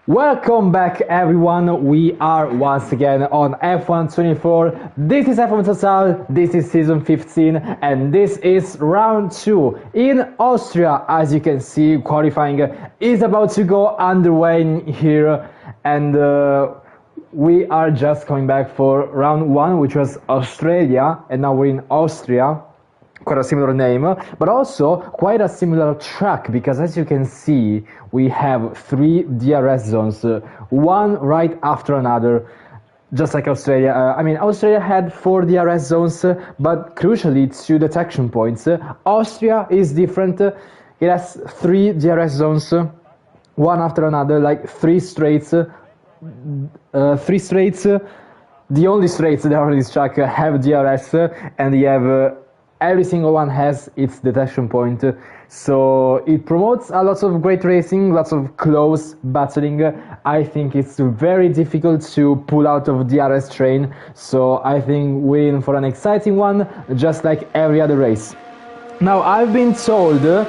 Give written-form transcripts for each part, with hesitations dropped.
Welcome back everyone, we are once again on F124. This is F1 Total, this is season 15 and this is round 2 in Austria. As you can see, qualifying is about to go underway here and we are just coming back for round 1, which was Australia, and now we're in Austria. Quite a similar name, but also quite a similar track, because as you can see we have 3 DRS zones, one right after another, just like Australia. Australia had 4 DRS zones, but crucially 2 detection points. Austria is different, it has 3 DRS zones, one after another, like 3 straights. The only straights that are on this track have DRS, and you have every single one has its detection point, so it promotes a lot of great racing, lots of close battling. I think it's very difficult to pull out of DRS train, so I think we're in for an exciting one, just like every other race. Now, I've been told that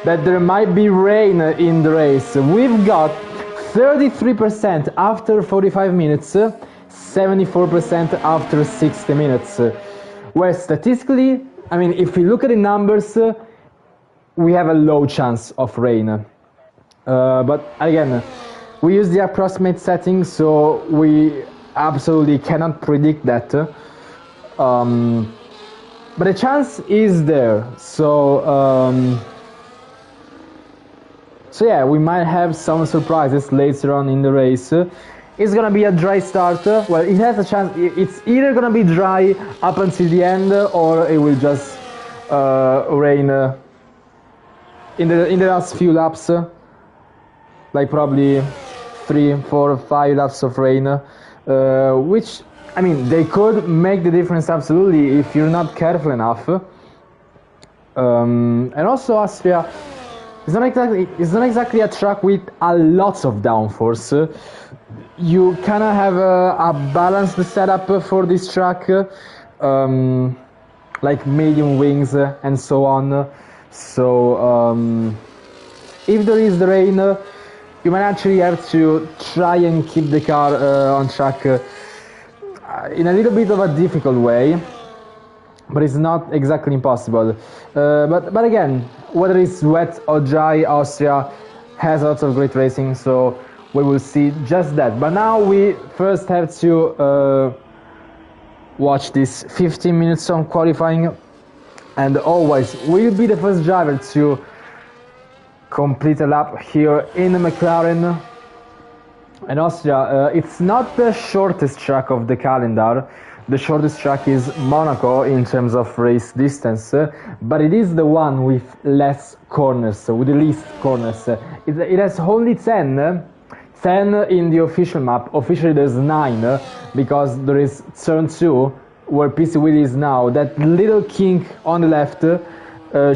there might be rain in the race. We've got 33% after 45 minutes, 74% after 60 minutes, where statistically, if we look at the numbers, we have a low chance of rain. But again, we use the approximate setting, so we absolutely cannot predict that. But the chance is there. So yeah, we might have some surprises later on in the race. It's gonna be a dry start. Well, it has a chance. It's either gonna be dry up until the end, or it will just rain in the last few laps, like probably 3, 4, 5 laps of rain. Which, they could make the difference absolutely if you're not careful enough. And also Austria, it's not exactly a track with a lot of downforce. You kind of have a balanced setup for this track, like medium wings and so on. So if there is the rain, you might actually have to try and keep the car on track in a little bit of a difficult way, but it's not exactly impossible. But again, whether it's wet or dry, Austria has lots of great racing, so we will see just that. But now we first have to watch this 15 minutes on qualifying, and always we'll be the first driver to complete a lap here in the McLaren. And Austria, it's not the shortest track of the calendar. The shortest track is Monaco in terms of race distance, but it is the one with less corners, with the least corners. It has only 10 in the official map. Officially there's 9, because there is turn 2 where PC Willy is now. That little kink on the left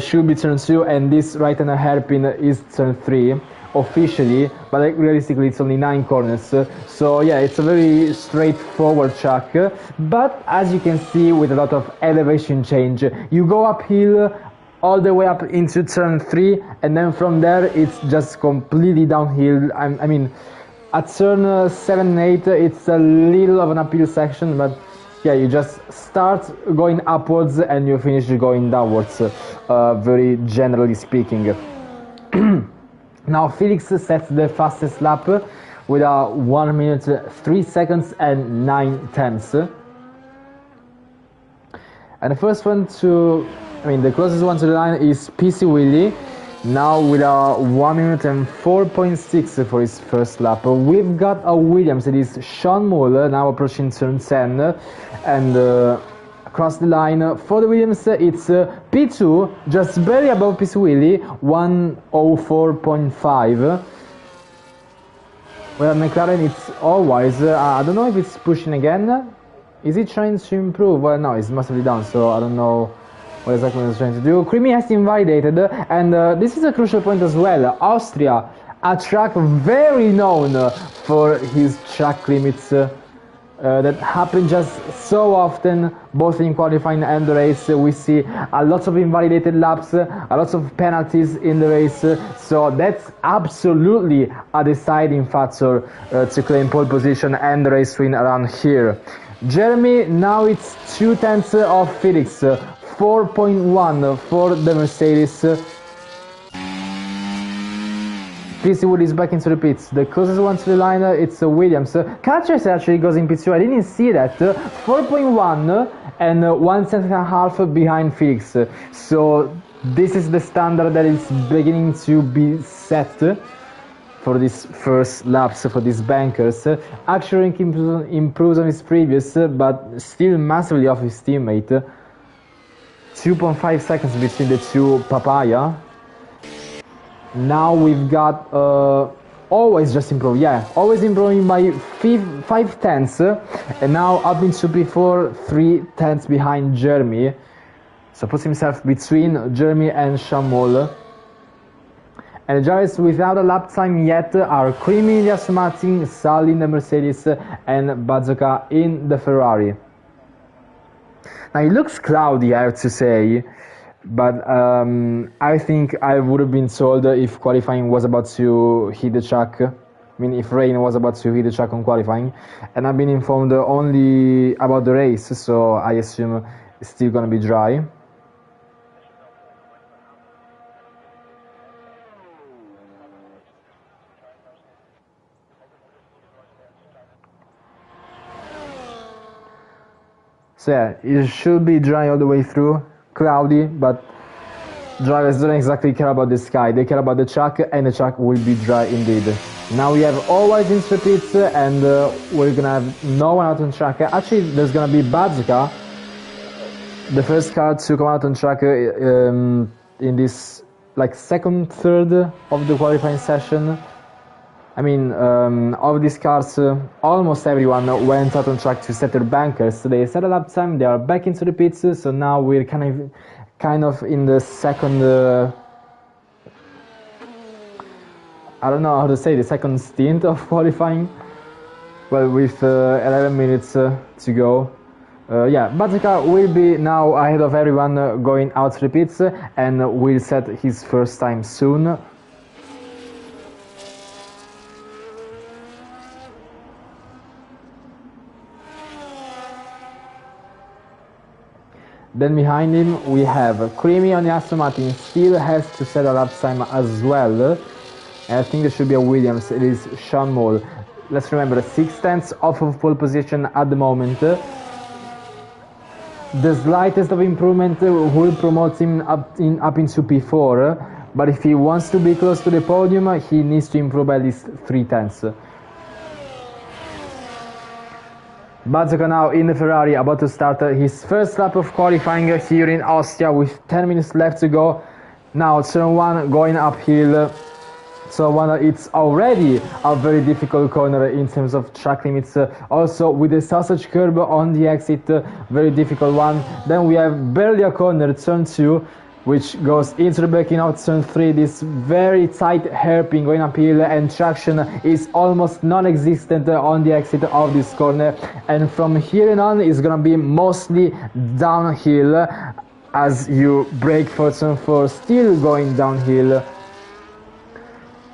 should be turn 2, and this right hand hairpin is turn 3 officially, but realistically it's only 9 corners. So yeah, it's a very straightforward track, but as you can see, with a lot of elevation change, you go uphill all the way up into turn 3, and then from there it's just completely downhill. At turn 7 and 8 it's a little of an uphill section, but yeah, you just start going upwards and you finish going downwards, very generally speaking. Now Felix sets the fastest lap with a 1 minute 3 seconds and 9 tenths. And the first one the closest one to the line is PC Willy, now with a 1 minute and 4.6 for his first lap. We've got a Williams, it is Sean Muller, now approaching turn 10, and across the line for the Williams it's P2, just barely above PC Willy, 104.5. Well, McLaren, it's always, I don't know if it's pushing again. Is it trying to improve? Well, no, it's massively down, so I don't know what exactly it's trying to do. Creamy has invalidated, and this is a crucial point as well. Austria, a track very known for his track limits. that happen just so often, both in qualifying and the race. We see a lot of invalidated laps, a lot of penalties in the race, so that's absolutely a deciding factor to claim pole position and the race win around here. Jeremy, now it's 2/10 of Felix, 4.1 for the Mercedes. PC Wood is back into the pits. The closest one to the line, it's Williams. Catchers actually goes in pit 2. I didn't see that. 4.1 and 1.5 behind Felix. So this is the standard that is beginning to be set for these first laps for these bankers. Actually, rank improves on his previous, but still massively off his teammate. 2.5 seconds between the two Papaya. Now we've got always just improve, always improving by 5/10, and now up into P4, 3/10 behind Jeremy. So puts himself between Jeremy and Shamol. And the drivers without a lap time yet are Creamy in the Aston Martin, Sully in the Mercedes, and Bazooka in the Ferrari. Now it looks cloudy, I have to say, but I think I would have been told if qualifying was about to hit the track. I mean, if rain was about to hit the track on qualifying, and I've been informed only about the race, so I assume it's still gonna be dry. So yeah, it should be dry all the way through. Cloudy, but drivers don't exactly care about the sky, they care about the track, and the track will be dry indeed. Now we have all white in the pits, and we're gonna have no one out on track. Actually, there's gonna be Bazooka, the first car to come out on track in this like second, third of the qualifying session. I mean, of these cars, almost everyone went out on track to set their bankers. They set a lap time, they are back into the pits, so now we're kind of in the second, I don't know how to say, the second stint of qualifying. Well, with 11 minutes to go. Bazooka will be now ahead of everyone going out to the pits, and will set his first time soon. Then behind him we have Creamy on the Aston Martin, still has to set a lap time as well. And I think there should be a Williams, it is Sean Moll. Let's remember, 6/10 off of pole position at the moment. The slightest of improvement will promote him up into P4, but if he wants to be close to the podium, he needs to improve by at least 3/10. Bazooka now in the Ferrari, about to start his first lap of qualifying here in Austria with 10 minutes left to go. Now turn 1 going uphill. So it's already a very difficult corner in terms of track limits. Also with the sausage curb on the exit, very difficult one. Then we have barely a corner, turn 2, which goes into the braking out, turn 3, this very tight hairpin going uphill, and traction is almost non-existent on the exit of this corner. And from here on it's gonna be mostly downhill as you brake for turn 4, still going downhill.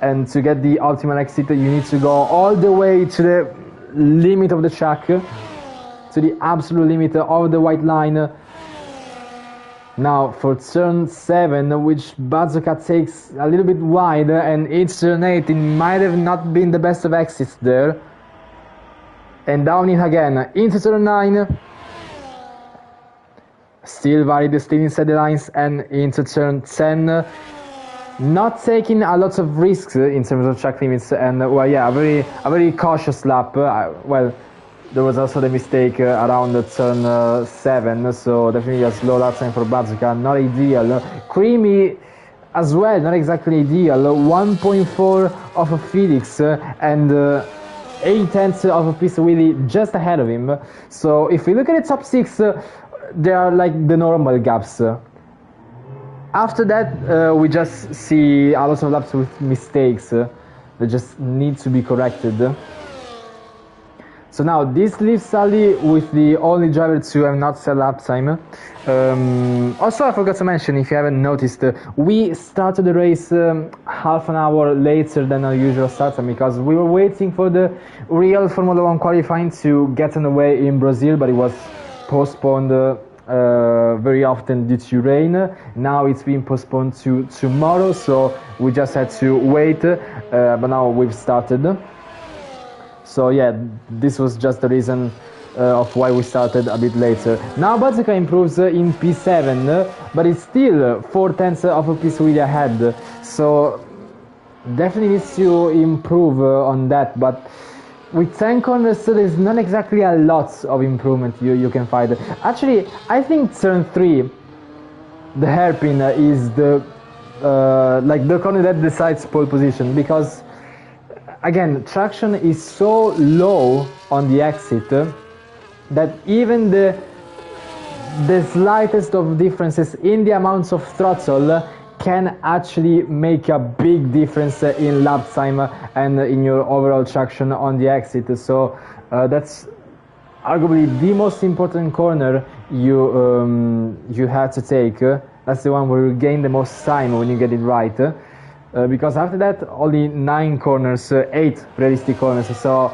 And to get the ultimate exit, you need to go all the way to the limit of the track, to the absolute limit of the white line. Now for turn 7, which Bazooka takes a little bit wide, and it's turn 8, it might have not been the best of exits there. And down it again, into turn 9, still valid, still inside the lines, and into turn 10. Not taking a lot of risks in terms of track limits, and a very cautious lap. Well, there was also the mistake around the turn 7, so definitely a slow lap time for Bazooka, not ideal. Creamy as well, not exactly ideal. 1.4 of a Felix and 8/10 of a Pista Willy just ahead of him. So if we look at the top 6, they are like the normal gaps. After that, we just see a lot of laps with mistakes that just need to be corrected. So now this leaves Sully with the only driver to have not set lap time. Also, I forgot to mention, if you haven't noticed, we started the race half an hour later than our usual start time because we were waiting for the real Formula 1 qualifying to get underway in Brazil, but it was postponed very often due to rain. Now it's been postponed to tomorrow, so we just had to wait, but now we've started. So yeah, this was just the reason of why we started a bit later. Now Bazooka improves in P7, but it's still 4/10 of a P3 ahead, so definitely needs to improve on that. But with 10 corners, there's not exactly a lot of improvement you can find. Actually, I think turn 3, the hairpin, is the like the corner that decides pole position, because again, traction is so low on the exit that even the slightest of differences in the amounts of throttle can actually make a big difference in lap time and in your overall traction on the exit. So that's arguably the most important corner you have to take. That's the one where you gain the most time when you get it right. Because after that, only 9 corners, 8 realistic corners, so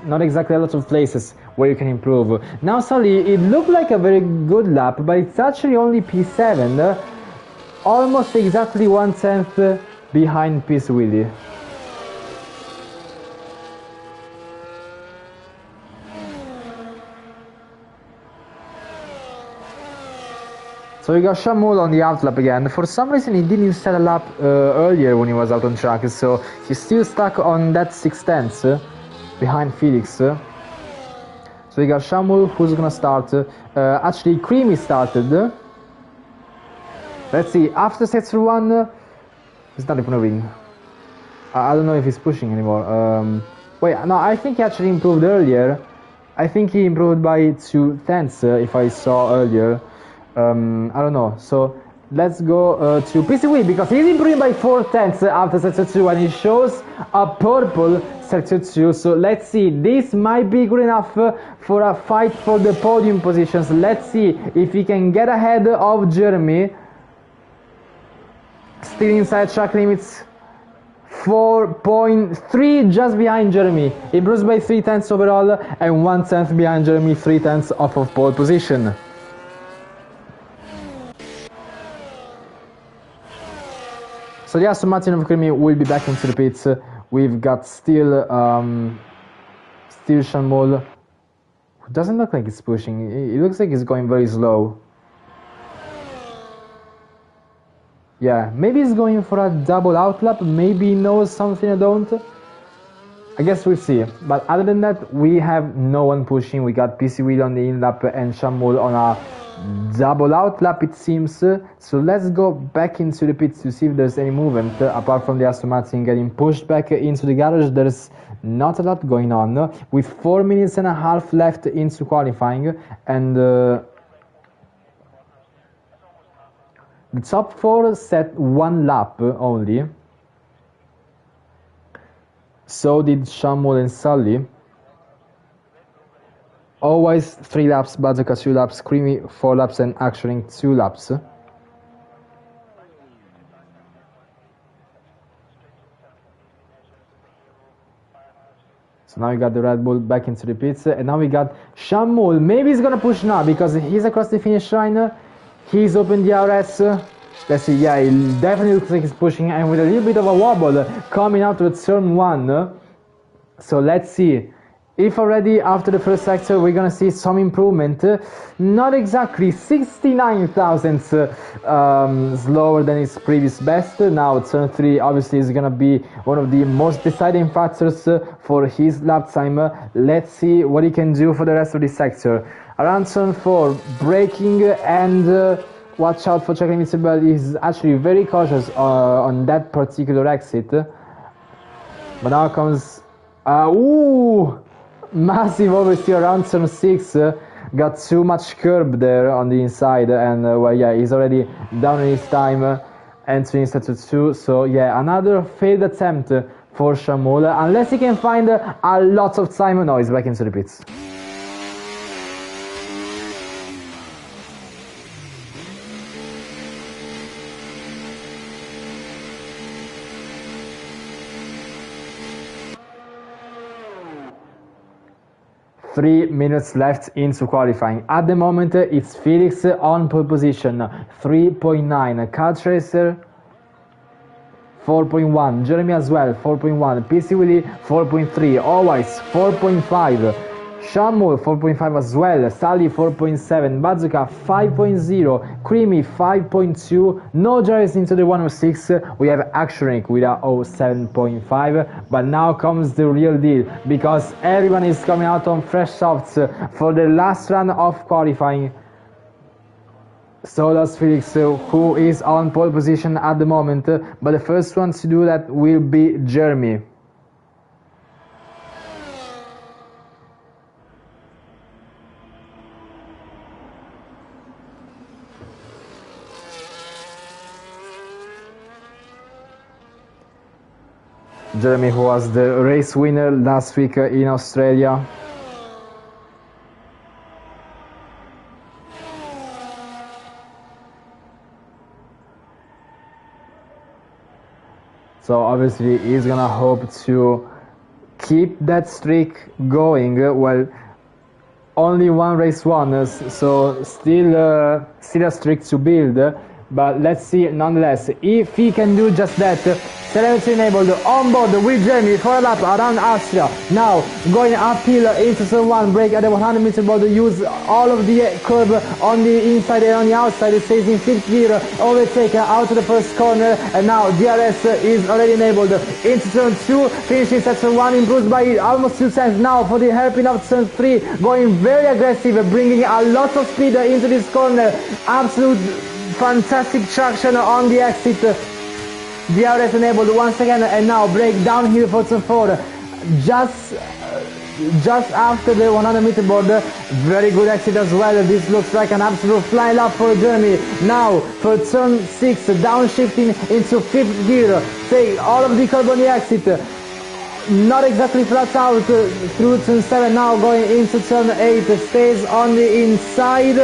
not exactly a lot of places where you can improve. Now, Sully, it looked like a very good lap, but it's actually only P7, almost exactly 1/10 behind Peace Willie. So we got Shamul on the outlap again. For some reason he didn't set a lap earlier when he was out on track, so he's still stuck on that 6/10 behind Felix. So we got Shamul who's gonna start. Actually, Creamy started. Let's see, after sector 1, he's not improving. I don't know if he's pushing anymore. Wait, no, I think he actually improved earlier. I think he improved by 2/10 if I saw earlier. I don't know, so let's go to PCW because he's improving by 4/10 after sector 2 and he shows a purple sector 2. So let's see, this might be good enough for a fight for the podium positions. Let's see if he can get ahead of Jeremy. Still inside track limits, 4.3 just behind Jeremy. Improves by 3/10 overall and 1/10 behind Jeremy, 3/10 off of pole position. So the Aston Martin of Creamy will be back into the pits. We've got still Shamol, who doesn't look like he's pushing. It looks like he's going very slow. Yeah, maybe he's going for a double outlap. Maybe he knows something I don't. I guess we'll see. But other than that, we have no one pushing. We got PC Wheel on the in lap and Shamol on a double out lap, it seems. So let's go back into the pits to see if there's any movement apart from the Aston Martin getting pushed back into the garage. There's not a lot going on with 4 minutes and a half left into qualifying, and the top 4 set 1 lap only. So did Shamul and Sully. Always 3 laps, Bazooka 2 laps, Creamy 4 laps, and Actioning 2 laps. So now we got the Red Bull back into the pits, and now we got Shamul. Maybe he's gonna push now because he's across the finish line. He's opened the RS. Let's see, yeah, it definitely looks like he's pushing, and with a little bit of a wobble coming out with turn 1. So let's see if already after the first sector we're gonna see some improvement. Not exactly 69 thousandths slower than his previous best. Now turn 3 obviously is gonna be one of the most deciding factors for his lap time. Let's see what he can do for the rest of this sector. Around turn 4, braking and watch out for checking limits, but he's actually very cautious on that particular exit. But now comes massive oversteer around turn 6. Got too much curb there on the inside, and well, yeah, he's already down in his time entering sector 2. So yeah, another failed attempt for Shamul, unless he can find a lot of time. No, he's back into the pits. Three minutes left into qualifying. At the moment, it's Felix on pole position, 3.9. Car Tracer, 4.1. Jeremy as well, 4.1. PC Willie, 4.3. Always, 4.5. Shamul, 4.5 as well. Sally, 4.7. Bazooka, 5.0. Creamy, 5.2. No drivers into the 106. We have Actionric with a 7.5. But now comes the real deal, because everyone is coming out on fresh softs for the last run of qualifying. So does Felix, who is on pole position at the moment, but the first one to do that will be Jeremy. Jeremy, who was the race winner last week in Australia. So obviously he's gonna hope to keep that streak going. Well, only one race won, so still a streak to build. But let's see nonetheless if he can do just that. Telemetry enabled on board with Jeremy for a lap around Austria. Now going uphill into turn 1, brake at the 100 meter board, use all of the curb on the inside and on the outside. It stays in 5th gear, overtake out to the first corner, and now DRS is already enabled into turn 2, finishes at turn 1, improves by almost 2 cents. Now for the hairpin of turn 3, going very aggressive, bringing a lot of speed into this corner. Absolute fantastic traction on the exit. DRS enabled once again, and now brake downhill for turn 4. Just after the 100 meter board, very good exit as well. This looks like an absolute fly lap for Jeremy. Now for turn 6, downshifting into 5th gear, take all of the curb on the exit. Not exactly flat out through turn 7. Now going into turn 8, stays on the inside.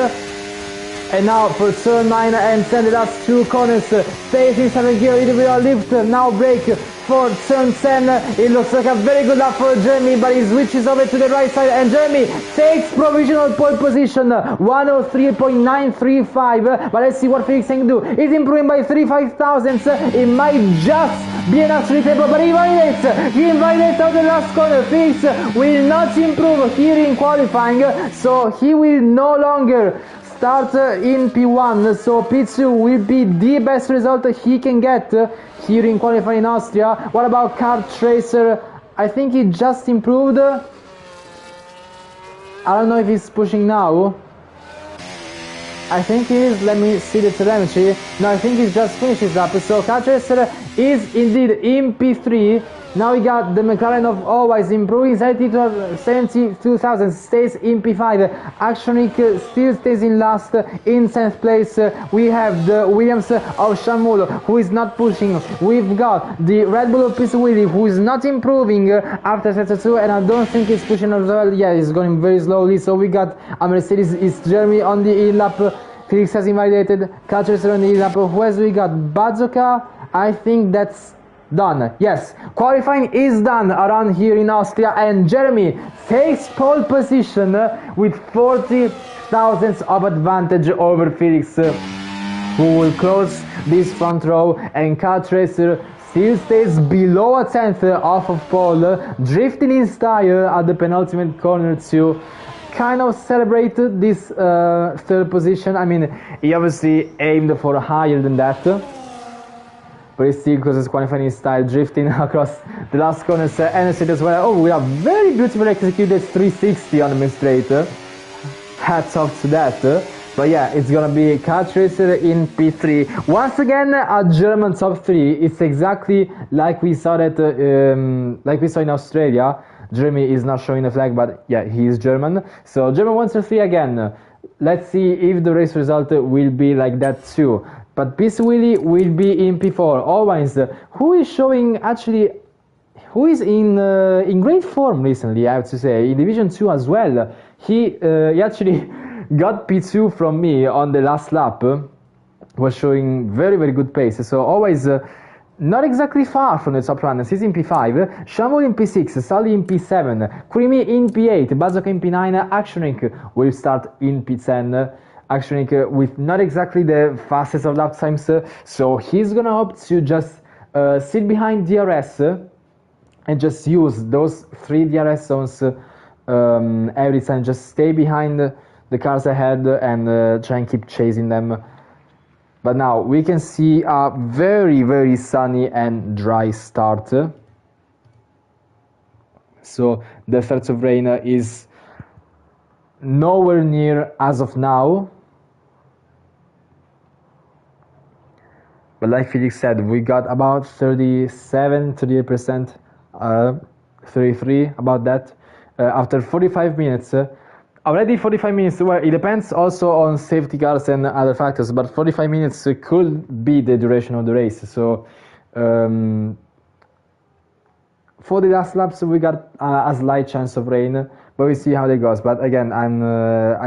And now for turn 9 and 10, the last 2 corners, stays in 7th gear, it will lift, now brake for turn 10. It looks like a very good lap for Jeremy, but he switches over to the right side, and Jeremy takes provisional pole position, 103.935. But let's see what Felix can do. He's improving by 3/5 thousandths. It might just be enough to repair, but he invalidates. He invalidates out the last corner. Felix will not improve here in qualifying, so he will no longer start in P1, so P2 will be the best result he can get here in qualifying in Austria. What about Car Tracer? I think he just improved. I don't know if he's pushing now. I think he is. Let me see the telemetry. No, I think he's just finished his lap. So Car Tracer is indeed in P3. Now we got the McLaren of always improving 72,000, stays in P5. Actionric still stays in last, in 10th place. We have the Williams of Shamul, who is not pushing. We've got the Red Bull of PC Willie, who is not improving after sector 2, and I don't think he's pushing as well. Yeah, he's going very slowly. So we got a Mercedes, it's Jeremy on the E-lap. Felix has invalidated. Car Tracer on the E-lap. Who else we got? Bazooka. I think that's done. Yes, qualifying is done around here in Austria, and Jeremy takes pole position with 40 thousandths of advantage over Felix, who will close this front row, and Car Tracer still stays below a tenth off of pole, drifting in style at the penultimate corner to kind of celebrate this third position. I mean, he obviously aimed for higher than that, but he still closes qualifying in style, drifting across the last corners and it as well. Oh, we have very beautifully executed 360 on the mid straight. Hats off to that. But yeah, it's gonna be Car Tracer in P3. Once again, a German top 3. It's exactly like we saw that, like we saw in Australia. Jeremy is not showing the flag, but yeah, he is German. So German 1 to 3 again. Let's see if the race result will be like that too. But PC Willie will be in P4. Always, who is showing actually, who is in great form recently, I have to say, in Division 2 as well. He actually got P2 from me on the last lap, was showing very, very good pace, so always not exactly far from the top runners. He's in P5, Shamul in P6, Sully in P7, Kurimi in P8, Bazooka in P9, Actionink will start in P10. Actionink with not exactly the fastest of lap times, so he's gonna opt to just sit behind DRS and just use those 3 DRS zones every time. Just stay behind the cars ahead and try and keep chasing them. But now we can see a very, very sunny and dry start. So the threat of rain is nowhere near as of now. But like Felix said, we got about 37, 38%, 33, about that. After 45 minutes, already 45 minutes, well, it depends also on safety cars and other factors, but 45 minutes could be the duration of the race. So for the last laps, we got a slight chance of rain, but we see how that goes. But again, I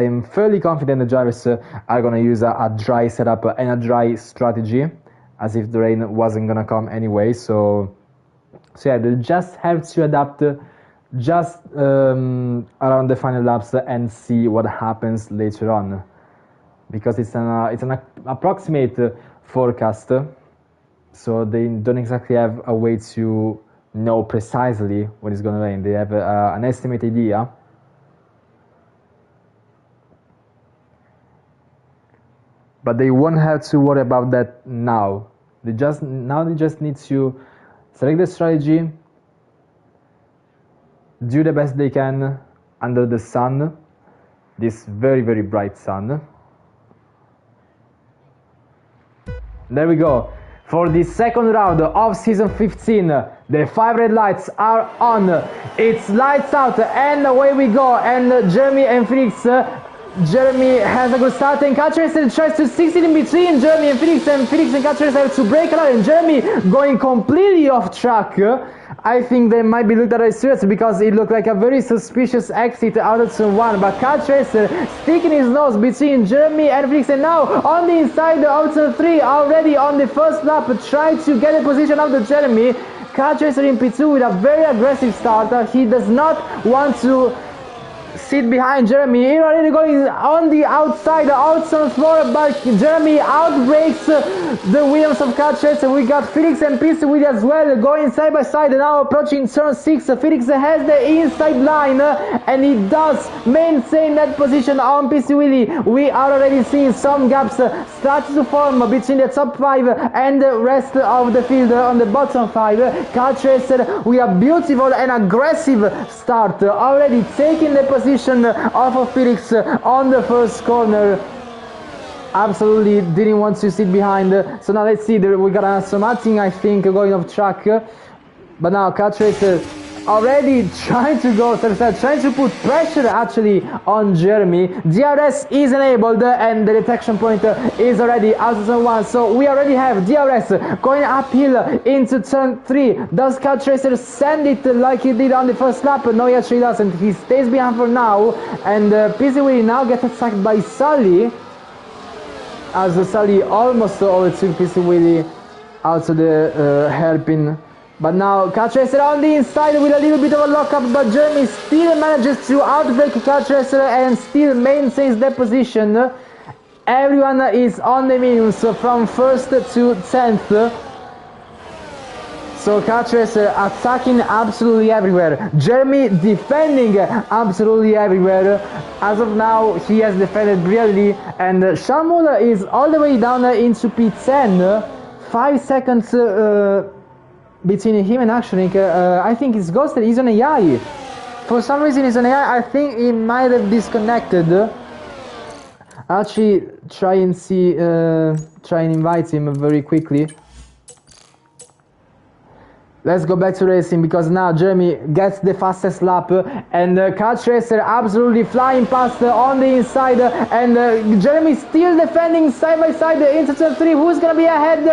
am fairly confident the drivers are going to use a dry setup and a dry strategy, as if the rain wasn't going to come anyway. So yeah, they just have to adapt just around the final laps and see what happens later on, because it's an approximate forecast, so they don't exactly have a way to know precisely when it's going to rain. They have an estimate idea, but they won't have to worry about that now. They just need to select the strategy, do the best they can under the sun, this very, very bright sun. There we go. For the second round of season 15, the 5 red lights are on. It's lights out and away we go. And Jeremy and Felix, Jeremy has a good start and Catchracer tries to stick it in between Jeremy and Felix and Catchracer have to break a lot, and Jeremy going completely off track. I think they might be looked at as serious because it looked like a very suspicious exit out of turn 1, but Catchracer sticking his nose between Jeremy and Felix, and now on the inside of turn 3, already on the first lap, trying to get a position of the Jeremy. Catchracer in P2 with a very aggressive start. He does not want to sit behind Jeremy. He's already going on the outside of turn 4, but Jeremy outbreaks the Williams of Catchracer. We got Felix and PC with as well going side by side, now approaching turn 6. Felix has the inside line and he does maintain that position on PC Willy. We are already seeing some gaps start to form between the top 5 and the rest of the field on the bottom 5. Catchracer with a beautiful and aggressive start, already taking the position off of Felix on the first corner. Absolutely didn't want to sit behind. So now let's see, we got a Somating, I think, going off track. But now Catchracer already trying to go, trying to put pressure actually on Jeremy. DRS is enabled and the detection point is already out of turn 1. So we already have DRS going uphill into turn 3. Does Catchracer send it like he did on the first lap? No, he actually doesn't. He stays behind for now, and PCW now gets attacked by Sully, as Sully almost overtook PCW out of the hairpin. But now Catchracer on the inside with a little bit of a lockup, but Jeremy still manages to outbreak Catchracer and still maintains that position. Everyone is on the minimums from 1st to 10th. So Catchracer attacking absolutely everywhere. Jeremy defending absolutely everywhere. As of now, he has defended brilliantly, and Shamul is all the way down into P10. 5 seconds between him and Actionink. I think it's ghosted. He's on AI. For some reason he's on AI. I think he might have disconnected. Actually try and invite him very quickly. Let's go back to racing because now Jeremy gets the fastest lap and Kart Racer absolutely flying past on the inside and Jeremy still defending side by side into turn 3. Who's gonna be ahead?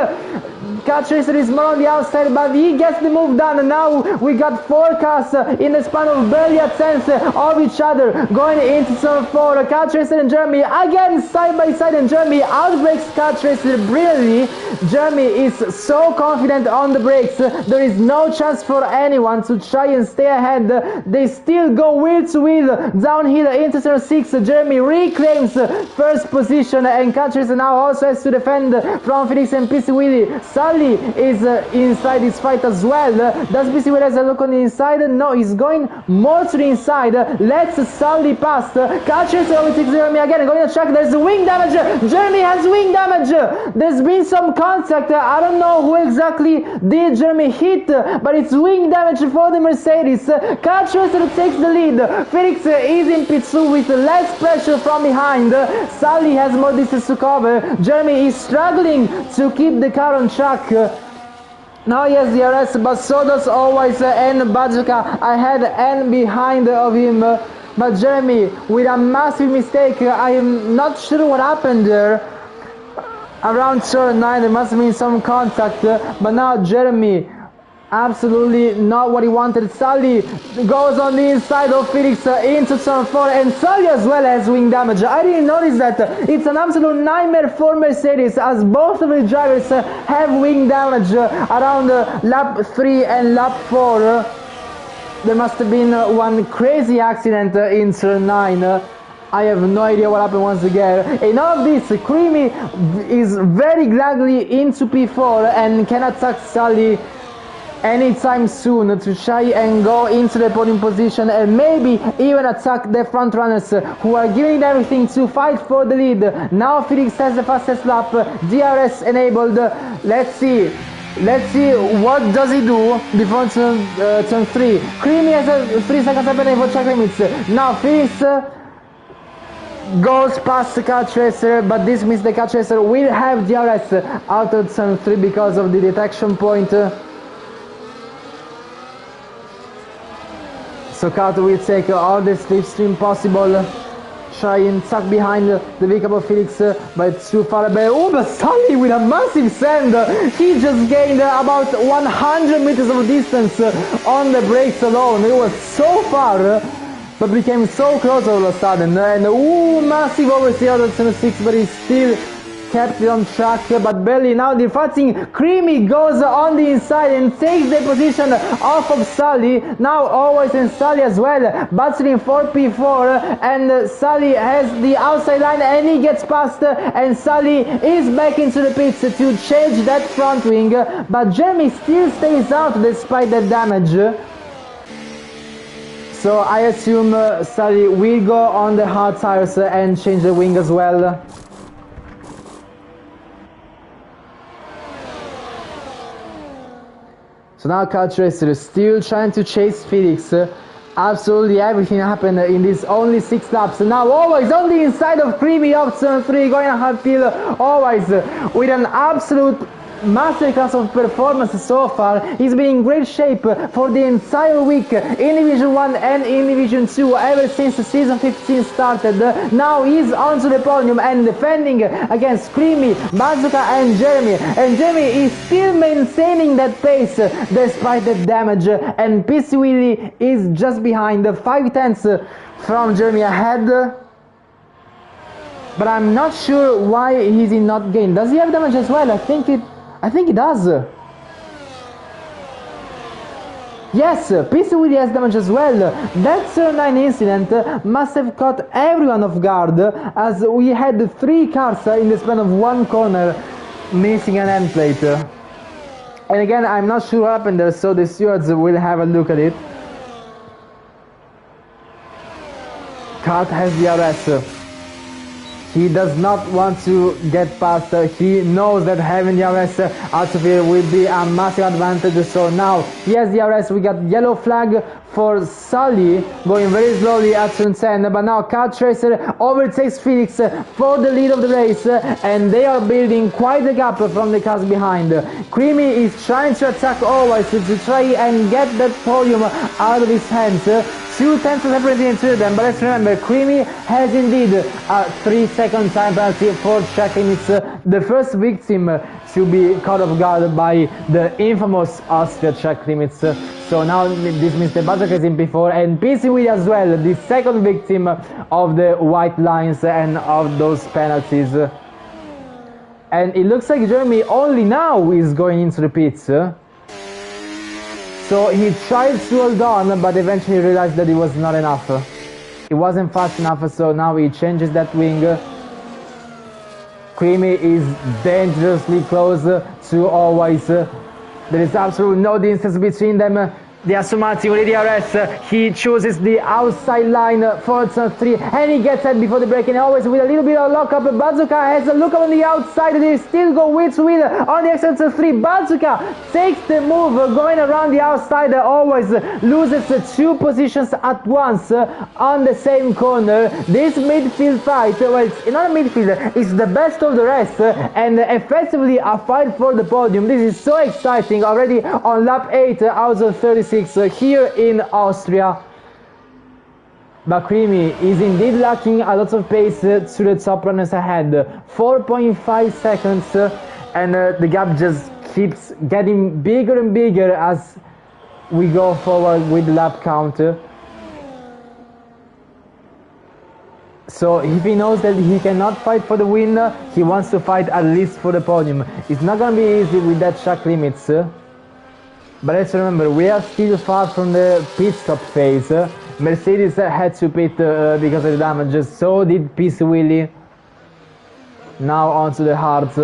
Kart Racer is more on the outside, but he gets the move done. Now we got 4 cars in the span of barely a tenth of each other going into turn 4. Kart Racer and Jeremy again side by side, and Jeremy outbreaks Kart Racer brilliantly. Jeremy is so confident on the brakes. There is no chance for anyone to try and stay ahead. They still go wheel to wheel downhill into turn 6. Jeremy reclaims first position, and Kart Racer now also has to defend from Felix and PC Willy. Sully is inside this fight as well. Does PC Willy have a look on the inside? No, he's going more to the inside. Let's Sully pass. Kart Racer overtakes Jeremy again. Going to track. There's wing damage. Jeremy has wing damage. There's been some contact. I don't know who exactly did Jeremy hit, but it's wing damage for the Mercedes. Kart Racer takes the lead. Felix is in P2 with less pressure from behind. Sully has more distance to cover. Jeremy is struggling to keep the car on track. Now he has the DRS, but so does always N Bazuka ahead and behind of him. But Jeremy with a massive mistake. I am not sure what happened there. Around turn 9 there must have been some contact, but now Jeremy absolutely not what he wanted. Sully goes on the inside of Felix into turn 4, and Sully as well has wing damage. I didn't notice that. It's an absolute nightmare for Mercedes as both of the drivers have wing damage around lap 3 and lap 4. There must have been one crazy accident in turn 9. I have no idea what happened once again. In all of this, Creamy is very gladly into P4 and can attack Sully anytime soon to try and go into the podium position and maybe even attack the front runners who are giving everything to fight for the lead. Now Felix has the fastest lap, DRS enabled. Let's see what does he do before turn 3. Creamy has 3 seconds up for track limits. Now Felix goes past the Kart Racer, but this means the Kart Racer will have DRS out of turn 3 because of the detection point. So Kart will take all the slipstream possible, try and tuck behind the vehicle of Felix, but it's too far away. Oh, but Sully with a massive send! He just gained about 100 meters of distance on the brakes alone. It was so far, but became so close all of a sudden. And ooh, massive oversteer out of turn 6, but he still kept it on track, but barely. Now the fighting Creamy goes on the inside and takes the position off of Sully. Now always and Sully as well, battling for P4, and Sully has the outside line and he gets past, and Sully is back into the pits to change that front wing, but Jeremy still stays out despite that damage. So I assume Sully will go on the hard tires and change the wing as well. So now Kart Racer is still trying to chase Felix. Absolutely everything happened in these only 6 laps. Now always on the inside of Creamy up turn 3, going a hard field, always with an absolute masterclass of performance so far. He's been in great shape for the entire week in Division 1 and in Division 2 ever since season 15 started. Now he's onto the podium and defending against Creamy, Bazooka and Jeremy. And Jeremy is still maintaining that pace despite the damage. And PC Willy is just behind, 5 tenths from Jeremy ahead. But I'm not sure why he's not gained. Does he have damage as well? I think it does. Yes, PC Willy has damage as well. That turn 9 incident must have caught everyone off guard, as we had 3 cars in the span of 1 corner missing an end plate. And again, I'm not sure what happened there, so the stewards will have a look at it. Kart has the DRS. He does not want to get past. He knows that having the RS out of here will be a massive advantage. So now he has the RS. We got yellow flag for Sully going very slowly at turn 10. But now Car Tracer overtakes Felix for the lead of the race. And they are building quite a gap from the cars behind. Creamy is trying to attack always to try and get that podium out of his hands. 2 tenths of separating into them, but let's remember, Creamy has indeed a 3-second time penalty for track limits. The first victim to be caught off guard by the infamous Austria track limits. So now this means the Bazooka is in P4 and PC Willy as well, the second victim of the white lines and of those penalties. And it looks like Jeremy only now is going into the pits. So he tried to hold on, but eventually realized that it was not enough. It wasn't fast enough, so now he changes that wing. Creamy is dangerously close to always. There is absolutely no distance between them. The Asumati with the DRS, he chooses the outside line for turn 3 and he gets it before the braking, always with a little bit of lockup. Bazooka has a look on the outside, they still go with wheel on the exit turn 3. Bazooka takes the move going around the outside, always loses 2 positions at once on the same corner. This midfield fight, well, it's not a midfield, it's the best of the rest and effectively a fight for the podium. This is so exciting already on lap 8 out of 36 here in Austria. But Creamy is indeed lacking a lot of pace to the top runners ahead. 4.5 seconds and the gap just keeps getting bigger and bigger as we go forward with the lap count. So if he knows that he cannot fight for the win, he wants to fight at least for the podium. It's not going to be easy with that track limits. But let's remember, we are still far from the pit stop phase. Mercedes had to pit because of the damages, so did PC Willy. Now onto the hard.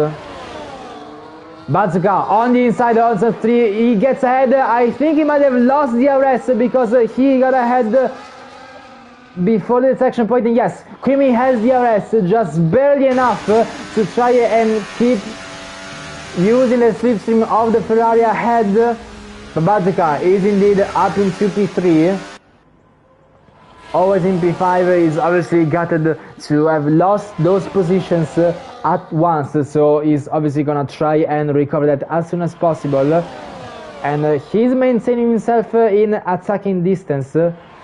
Bazooka on the inside on turn 3, he gets ahead. I think he might have lost the RS because he got ahead before the detection point. And yes, Creamy has the RS, just barely enough to try and keep using the slipstream of the Ferrari ahead. But Bazooka is indeed up into P3. Always in P5, is obviously gutted to have lost those positions at once. So he's obviously gonna try and recover that as soon as possible. And he's maintaining himself in attacking distance.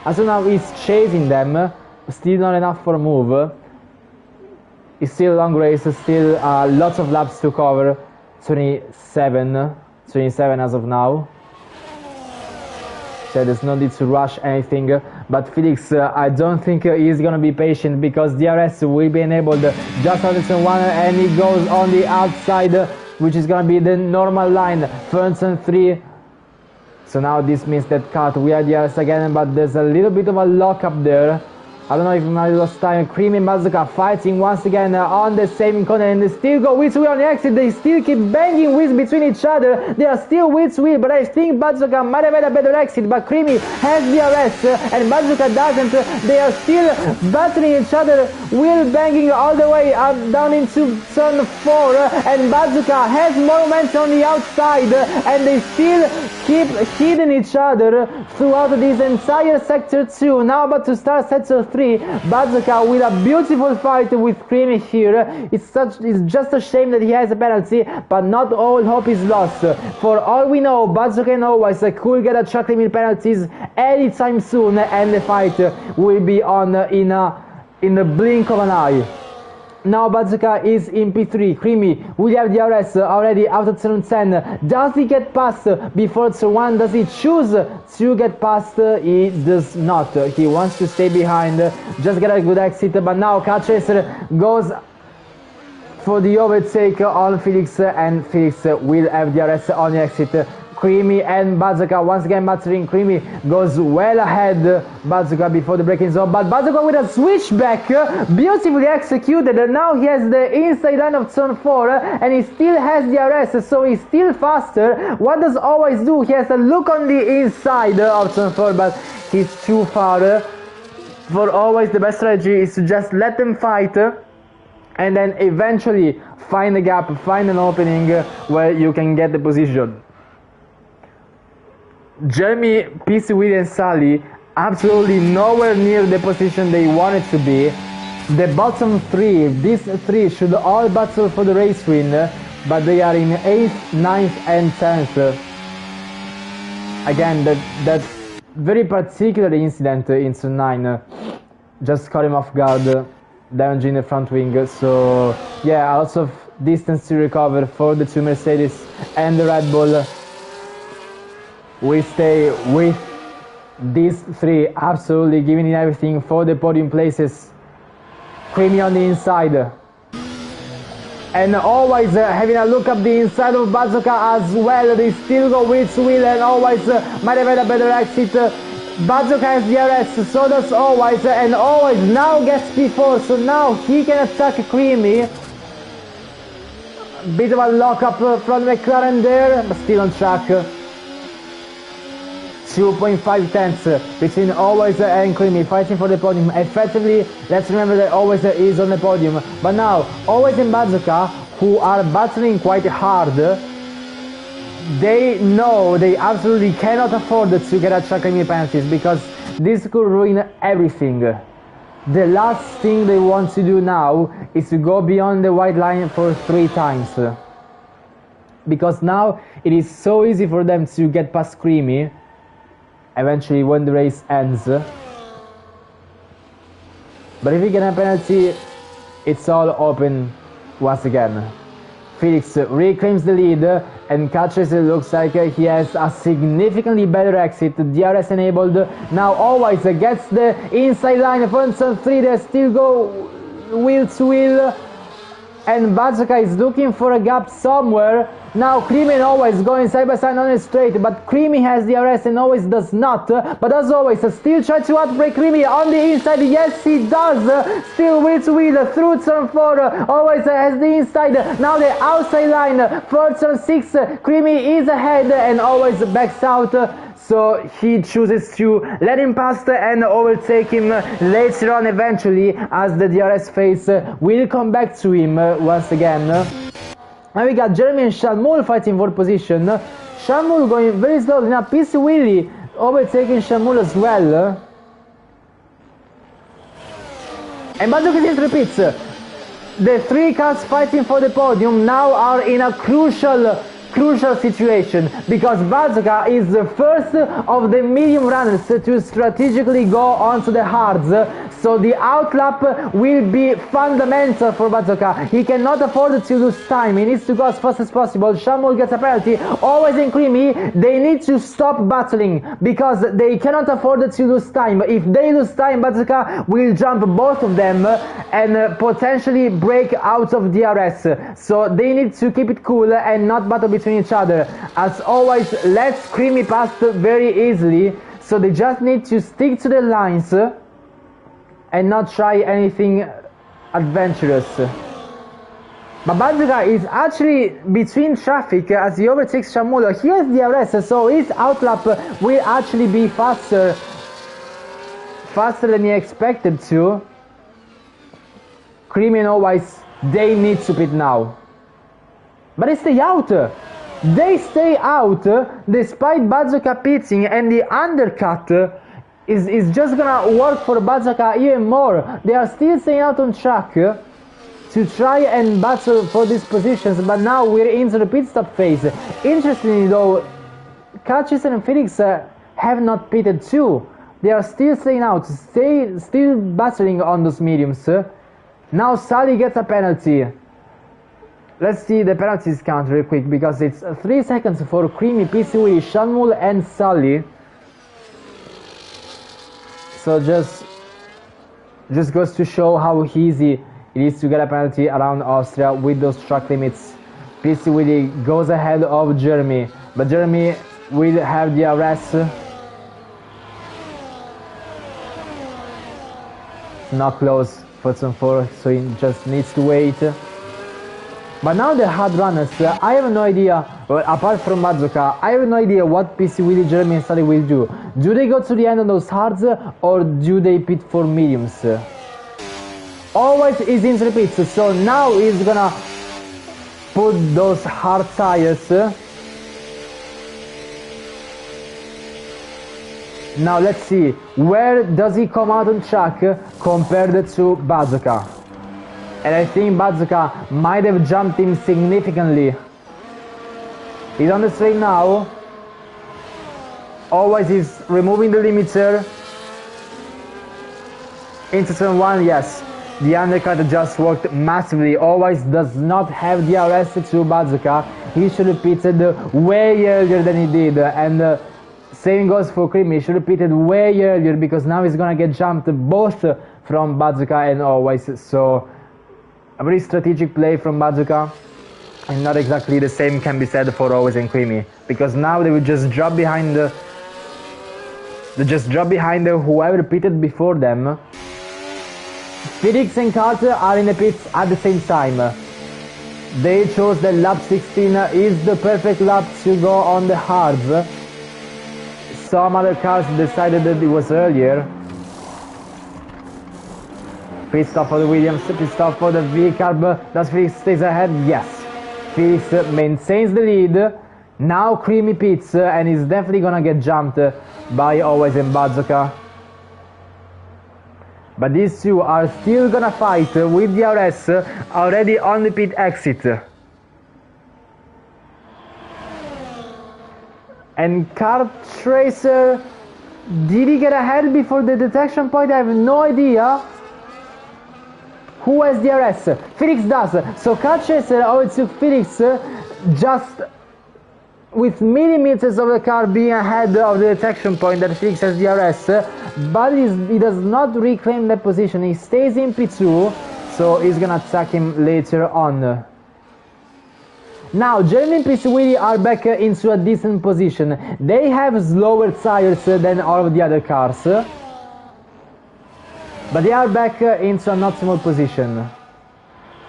As of now he's chasing them, still not enough for a move. It's still a long race, still lots of laps to cover. 27 as of now. So there's no need to rush anything, but Felix, I don't think he's gonna be patient because DRS will be enabled just on the turn 1 and he goes on the outside, which is gonna be the normal line for turn 3. So now this means that cut, we are DRS again, but there's a little bit of a lock up there. I don't know if we might lost time. Creamy and Bazooka fighting once again on the same corner and they still go with wheel on the exit. They still keep banging wheels between each other. They are still with wheel, but I think Bazooka might have had a better exit. But Creamy has the RS and Bazooka doesn't. They are still battling each other, wheel banging all the way up down into turn 4. And Bazooka has more momentum on the outside and they still keep hitting each other throughout this entire sector 2. Now about to start sector 3. Bazooka with a beautiful fight with Creamy here. It's just a shame that he has a penalty, but not all hope is lost. For all we know, Bazooka and always could get a track limit penalties anytime soon, and the fight will be on in the blink of an eye. Now Bazooka is in P3. Creamy will have the RS already out of turn 10. Does he get past before turn 1? Does he choose to get past? He does not. He wants to stay behind, just get a good exit. But now Car Chaser goes for the overtake on Felix, and Felix will have the RS on the exit. Creamy and Bazooka once again battling. Creamy goes well ahead Bazooka before the braking zone, but Bazooka with a switchback, beautifully executed. Now he has the inside line of turn 4 and he still has the RS, so he's still faster. What does always do? He has a look on the inside of turn 4, but he's too far. For always the best strategy is to just let them fight. and then eventually find a gap, find an opening where you can get the position. Jeremy, PC Willie and Sully absolutely nowhere near the position they wanted to be. The bottom three, these three should all battle for the race win, but they are in 8th, 9th and 10th. Again, that very particular incident in turn 9 just caught him off guard, damaging the front wing. So yeah, lots of distance to recover for the two Mercedes and the Red Bull. We stay with these three absolutely giving it everything for the podium places. Creamy on the inside. And always having a look up the inside of Bazooka as well. They still go wheel to wheel and always might have had a better exit. Bazooka has DRS, so does always, and always now gets P4, so now he can attack Creamy. Bit of a lock-up from McLaren there, but still on track. 2.5 tenths between Always and Creamy, fighting for the podium. Effectively, let's remember that Always is on the podium. But now, Always and Bazooka, who are battling quite hard, they know they absolutely cannot afford to get a track limit penalties, because this could ruin everything. The last thing they want to do now is to go beyond the white line for 3 times. Because now it is so easy for them to get past Creamy eventually when the race ends. But if we get a penalty, it's all open once again. Felix reclaims the lead and catches, it looks like he has a significantly better exit, DRS enabled. Now Always gets the inside line, front 3, they still go wheel to wheel. And Bazooka is looking for a gap somewhere. Now Creamy and Always going side by side on the straight, but Creamy has the DRS and Always does not. But as always, still try to outbreak Creamy on the inside. Yes, he does. Still wheel to wheel through turn 4. Always has the inside. Now the outside line for turn 6. Creamy is ahead and Always backs out. So he chooses to let him pass and overtake him later on eventually, as the DRS phase will come back to him once again. And we got Jeremy and Shamul fighting for position. Shamul going very slowly. Now PC Willie overtaking Shamul as well. And Bazooka into the pits. The 3 cars fighting for the podium now are in a crucial situation, because Bazooka is the first of the medium runners to strategically go onto the hards. So the outlap will be fundamental for Bazooka. He cannot afford to lose time. He needs to go as fast as possible. Shamul gets a penalty. Always in Creamy, they need to stop battling, because they cannot afford to lose time. If they lose time, Bazooka will jump both of them and potentially break out of DRS. So they need to keep it cool and not battle between each other. As Always lets Creamy pass very easily, so they just need to stick to the lines and not try anything adventurous. But Bazooka is actually between traffic as he overtakes Shamul. He has DRS, so his outlap will actually be faster than he expected to. Creamy and Always, they need to pit now. But they stay out. They stay out despite Bazooka pitting, and the undercut is just gonna work for Bazooka even more. They are still staying out on track to try and battle for these positions, but now we're into the pit stop phase. Interestingly though, Catchison and Felix have not pitted too. They are still staying out, still battling on those mediums. Now Sully gets a penalty. Let's see the penalties count real quick, because it's 3 seconds for Creamy, PC Willie, Shamul and Sully. So just goes to show how easy it is to get a penalty around Austria with those track limits. PC Willie goes ahead of Jeremy, but Jeremy will have the arrest. Not close for turn 4, so he just needs to wait. But now the hard runners, I have no idea, well, apart from Bazooka, I have no idea what PC Willie, Jeremy and Sully will do. Do they go to the end on those hards, or do they pit for mediums? Always is into the pits, so now he's gonna put those hard tires. Now let's see, where does he come out on track compared to Bazooka? And I think Bazooka might have jumped him significantly. He's on the straight now. Always is removing the limiter. Into turn 1, yes. The undercut just worked massively. Always does not have the DRS to Bazooka. He should have pitted way earlier than he did. And same goes for Creamy. He should have pitted way earlier because now he's gonna get jumped both from Bazooka and Always. So a very strategic play from Bazooka. And not exactly the same can be said for Always and Creamy. Because now they will just drop behind whoever pitted before them. Felix and Carter are in the pits at the same time. They chose that lap 16 is the perfect lap to go on the hards. Some other cars decided that it was earlier. Pit stop for the Williams, pit stop for the V-Carb. Does Felix stays ahead? Yes. Felix maintains the lead. Now Creamy pits and he's definitely gonna get jumped by Always and Bazooka. But these two are still gonna fight with DRS already on the pit exit. And Kart Tracer, did he get ahead before the detection point? I have no idea. Who has DRS? Felix does. So Kart Tracer took Felix just with millimeters of the car being ahead of the detection point that Felix has DRS, but he does not reclaim that position. He stays in P2, so he's gonna attack him later on. Now Jeremy and Pisciwilli are back into a decent position. They have slower tires than all of the other cars, but they are back into an optimal position.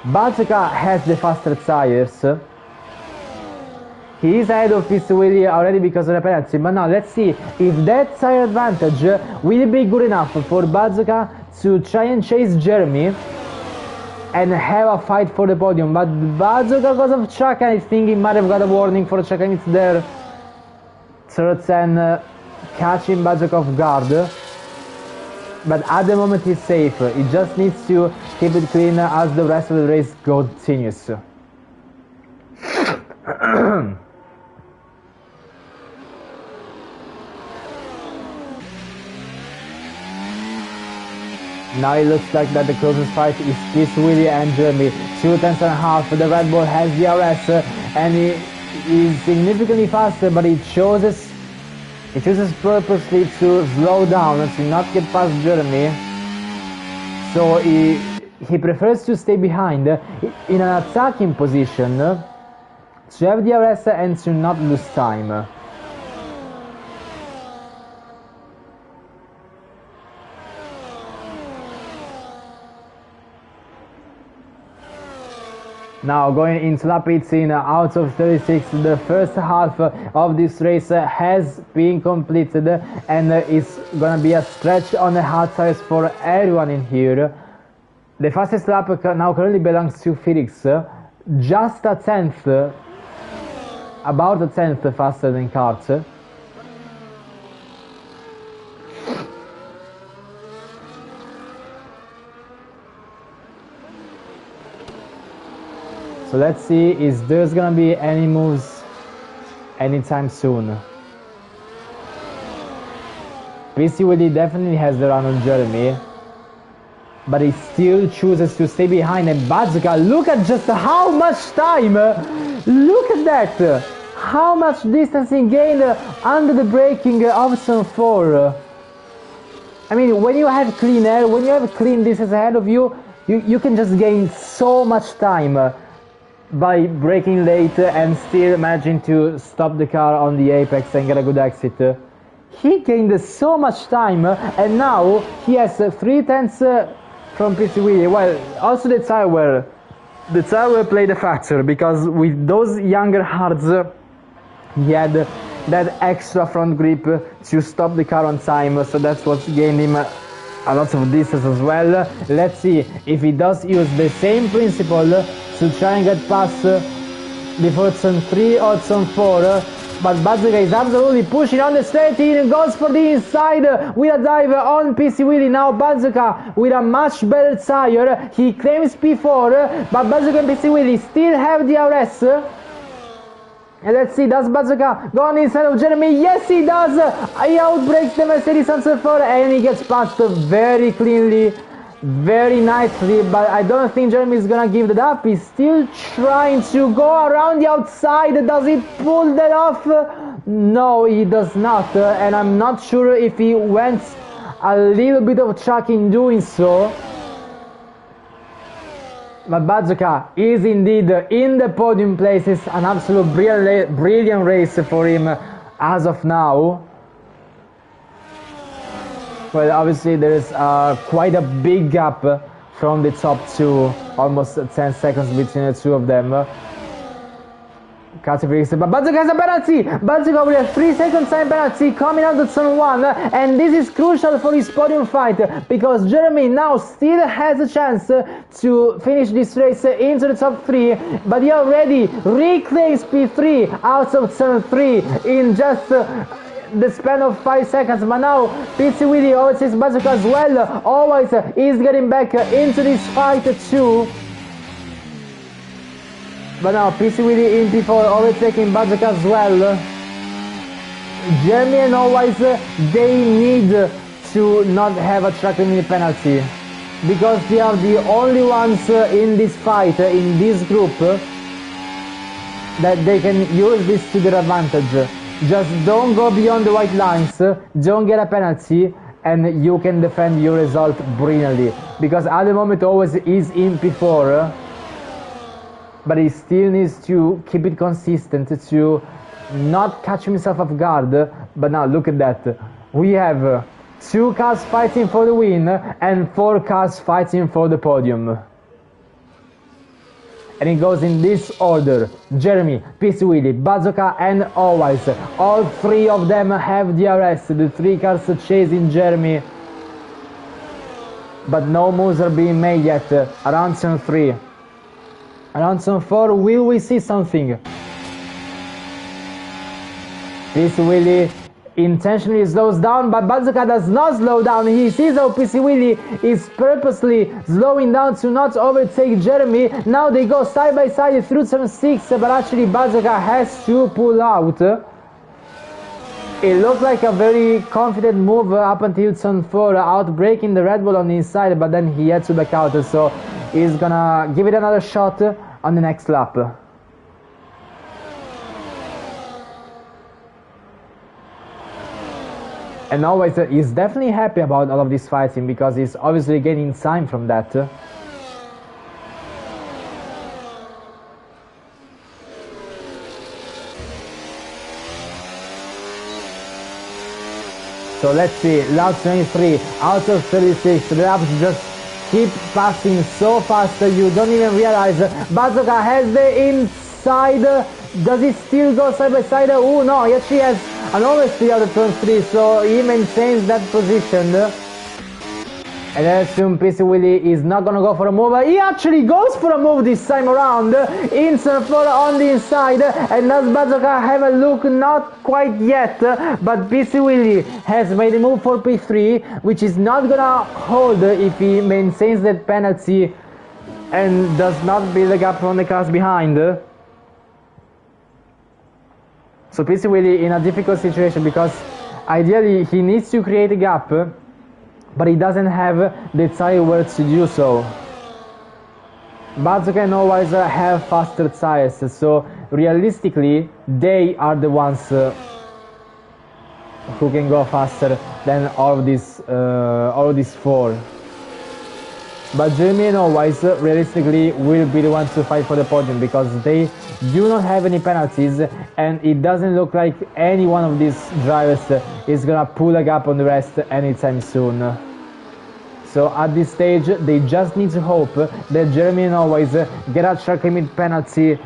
Bazooka has the faster tires. He is ahead of Pisciwilli already because of the penalty, but now let's see if that tire advantage will be good enough for Bazooka to try and chase Jeremy and have a fight for the podium. But Bazooka goes off track, and I think he might have got a warning for track limits there. Turn 10 catching Bazooka off guard. But at the moment he's safe. He just needs to keep it clean as the rest of the race continues. Now it looks like that the closest fight is Pisciwilli and Jeremy. 2 tenths and a half. The Red Bull has DRS and he is significantly faster, but he chooses purposely to slow down to not get past Jeremy. So he prefers to stay behind in an attacking position to have DRS and to not lose time. Now going into lap 18 out of 36, the first half of this race has been completed, and it's gonna be a stretch on the hard tires for everyone in here. The fastest lap now currently belongs to Felix, just a tenth, about a tenth faster than Kart. So let's see, is there's gonna be any moves anytime soon. Pisciwilli definitely has the run on Jeremy, but he still chooses to stay behind. And Bazooka, look at just how much time! Look at that! How much distance he gained under the braking of turn 4. I mean, when you have clean air, when you have clean distance ahead of you, you can just gain so much time by braking late and still managing to stop the car on the apex and get a good exit. He gained so much time, and now he has 3 tenths from Pisciwilli. Well, also the tire wear played a factor, because with those younger hards he had that extra front grip to stop the car on time, so that's what gained him a lot of distance as well. Let's see if he does use the same principle to try and get past before turn 3 or turn 4. But Bazooka is absolutely pushing on the straight in, goes for the inside with a dive on PC Willy. Now Bazooka with a much better tire, he claims P4, but Bazooka and PC Willy still have the RS. And let's see, does Bazooka go on the inside of Jeremy? Yes, he does! He outbreaks the Mercedes on 4 and he gets past very cleanly, very nicely, but I don't think Jeremy is gonna give that up. He's still trying to go around the outside. Does he pull that off? No, he does not, and I'm not sure if he went a little bit of track in doing so. But Bazooka is indeed in the podium places. An absolute brilliant race for him as of now. Well, obviously there is quite a big gap from the top two, almost 10 seconds between the two of them. But Bazooka has a penalty! Bazooka with a 3-second time penalty coming out of turn 1, and this is crucial for his podium fight because Jeremy now still has a chance to finish this race into the top 3, but he already reclaims P3 out of turn 3 in just the span of 5 seconds. But now PC Willy overtakes Bazooka as well. Always is getting back into this fight too. But now PC Willy in P4 overtaking Bazooka as well. Jeremy and Always, they need to not have a track limit penalty because they are the only ones in this fight, in this group, that they can use this to their advantage. Just don't go beyond the white lines, don't get a penalty, and you can defend your result brilliantly. Because at the moment Always is in P4, but he still needs to keep it consistent to not catch himself off guard. But now look at that. We have 2 cars fighting for the win and 4 cars fighting for the podium. And it goes in this order: Jeremy, PC Willy, Bazooka and Always. All 3 of them have DRS, the 3 cars chasing Jeremy. But no moves are being made yet around turn 3. Around turn 4, will we see something? PC Willy intentionally slows down, but Bazooka does not slow down. He sees how PC Willy is purposely slowing down to not overtake Jeremy. Now they go side by side through turn 6, but actually Bazooka has to pull out. It looked like a very confident move up until turn 4, outbreaking the Red Bull on the inside, but then he had to back out, so he's gonna give it another shot on the next lap. And Always is definitely happy about all of this fighting because he's obviously gaining time from that. So let's see, lap 23 out of 36, the laps just keep passing so fast you don't even realize. Bazooka has the inside. Does he still go side by side? Oh no, he actually has an oversteer out of turn 3, so he maintains that position. And I assume PC Willy is not gonna go for a move. He actually goes for a move this time around. In turn 4 on the inside. And does Bazooka have a look? Not quite yet. But PC Willy has made a move for P3, which is not gonna hold if he maintains that penalty and does not build a gap from the cars behind. So PC Willy in a difficult situation because ideally he needs to create a gap, but he doesn't have the tire wear to do so. Bazooka and Always have faster tires, so realistically they are the ones who can go faster than all of these 4. But Jeremy and Always realistically will be the ones to fight for the podium because they do not have any penalties, and it doesn't look like any one of these drivers is gonna pull a gap on the rest anytime soon. So at this stage they just need to hope that Jeremy and Always get a track limit penalty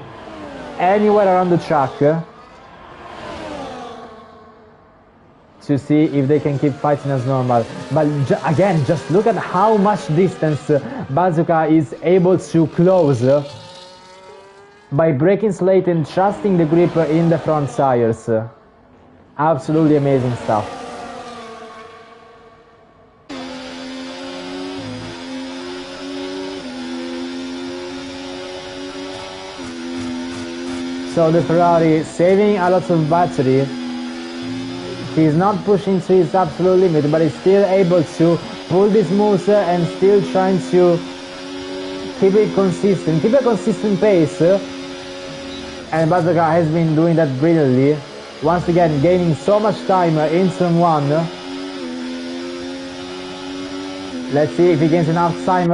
anywhere around the track to see if they can keep fighting as normal. But again, just look at how much distance Bazooka is able to close by breaking slate and trusting the grip in the front tires. Absolutely amazing stuff. So the Ferrari saving a lot of battery. He's not pushing to his absolute limit, but he's still able to pull these moves and still trying to keep it consistent, keep a consistent pace. And Bazooka has been doing that brilliantly. Once again, gaining so much time in turn 1. Let's see if he gains enough time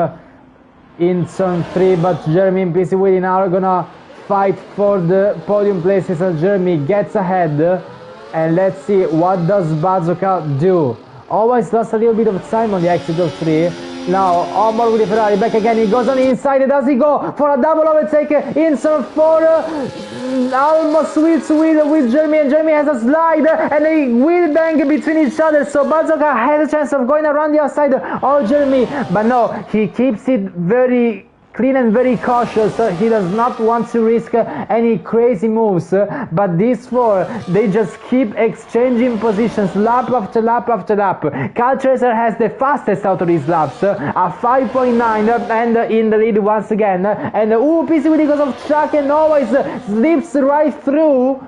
in turn 3, but Jeremy and PC Willy now are gonna fight for the podium places as Jeremy gets ahead. And let's see what does Bazooka do. Always lost a little bit of time on the exit of 3. Now on board with the Ferrari, back again, he goes on the inside. Does he go for a double overtake in turn 4? Almost wheel to wheel with Jeremy, and Jeremy has a slide and they wheel bang between each other. So Bazooka has a chance of going around the outside of Jeremy, but no, he keeps it very clean and very cautious. He does not want to risk any crazy moves, but these 4, they just keep exchanging positions lap after lap after lap. Cal Tracer has the fastest out of these laps, a 5.9, and in the lead once again. And PC Willy goes off track and always slips right through.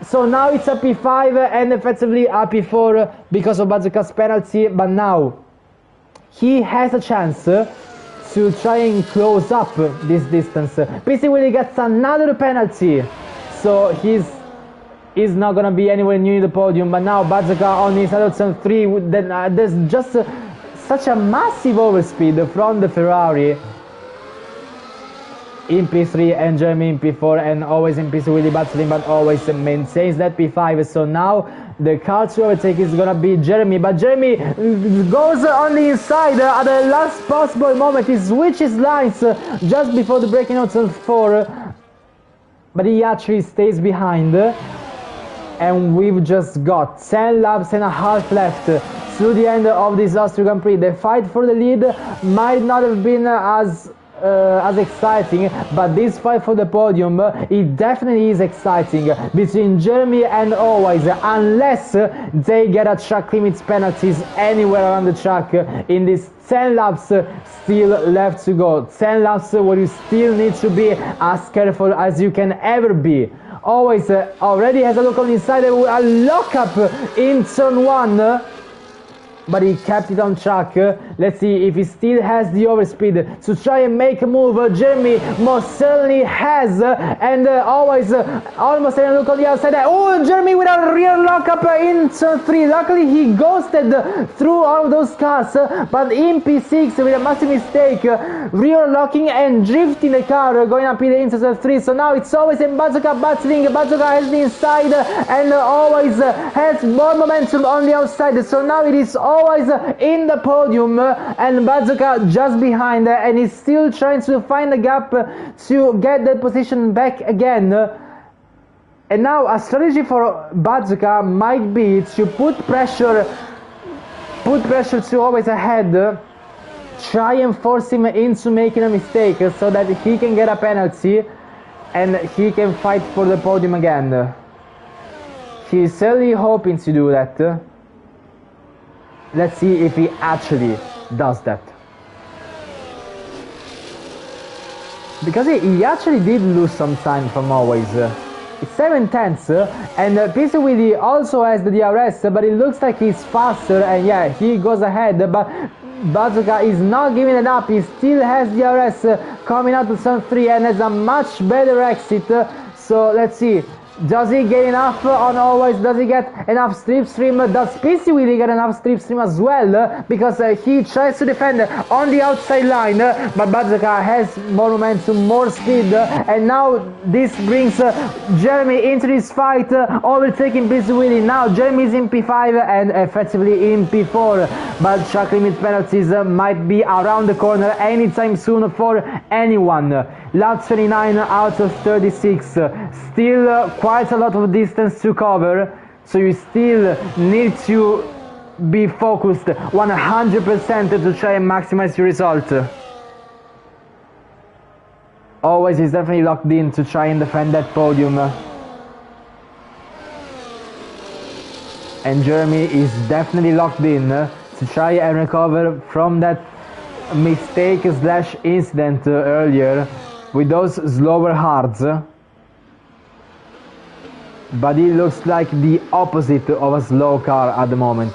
So now it's a P5 and effectively a P4 because of Bazooka's penalty, but now he has a chance to try and close up this distance. PC Willy gets another penalty, so he's not gonna be anywhere near the podium. But now Bazooka on his other turn 3, there's just such a massive overspeed from the Ferrari in P3 and Jeremy in P4, and always in PC Willy battling, but always maintains that P5. So now the car to overtake is gonna be Jeremy, but Jeremy goes on the inside at the last possible moment. He switches lines just before the braking out turn 4, but he actually stays behind. And we've just got 10 laps and a half left to the end of this Austria Grand Prix. The fight for the lead might not have been as exciting, but this fight for the podium, it definitely is exciting between Jeremy and Always, unless they get a track limits penalties anywhere around the track in these 10 laps still left to go. 10 laps where you still need to be as careful as you can ever be. Always already has a look on the inside, a lockup in turn 1, but he kept it on track. Let's see if he still has the overspeed to try and make a move. Jeremy most certainly has, and Always almost a look on the outside. Oh, Jeremy with a rear lockup in turn 3. Luckily he ghosted through all of those cars, but in P6 with a massive mistake, rear locking and drifting the car going up into turn 3. So now it's Always and Bazooka battling. Bazooka has the inside and Always has more momentum on the outside. So now it is Always in the podium and Bazooka just behind, and he's still trying to find a gap to get that position back again. And now a strategy for Bazooka might be to put pressure to Always ahead, try and force him into making a mistake so that he can get a penalty and he can fight for the podium again. He's certainly hoping to do that. Let's see if he actually does that. Because he actually did lose some time from Always. It's 7 tenths, and PC Willy also has the DRS, but it looks like he's faster, and yeah, he goes ahead, but Bazooka is not giving it up. He still has DRS coming out to turn 3 and has a much better exit. So let's see. Does he get enough on Always? Does he get enough slipstream? Does PC Willy get enough slipstream as well? Because he tries to defend on the outside line, but Bazooka has more momentum, more speed, and now this brings Jeremy into this fight, overtaking PC Willy. Now Jeremy is in P5 and effectively in P4, but track limit penalties might be around the corner anytime soon for anyone. Lap 29 out of 36, still quite a lot of distance to cover. So you still need to be focused 100% to try and maximize your result. Always is definitely locked in to try and defend that podium. And Jeremy is definitely locked in to try and recover from that mistake slash incident earlier with those slower hards. But it looks like the opposite of a slow car at the moment.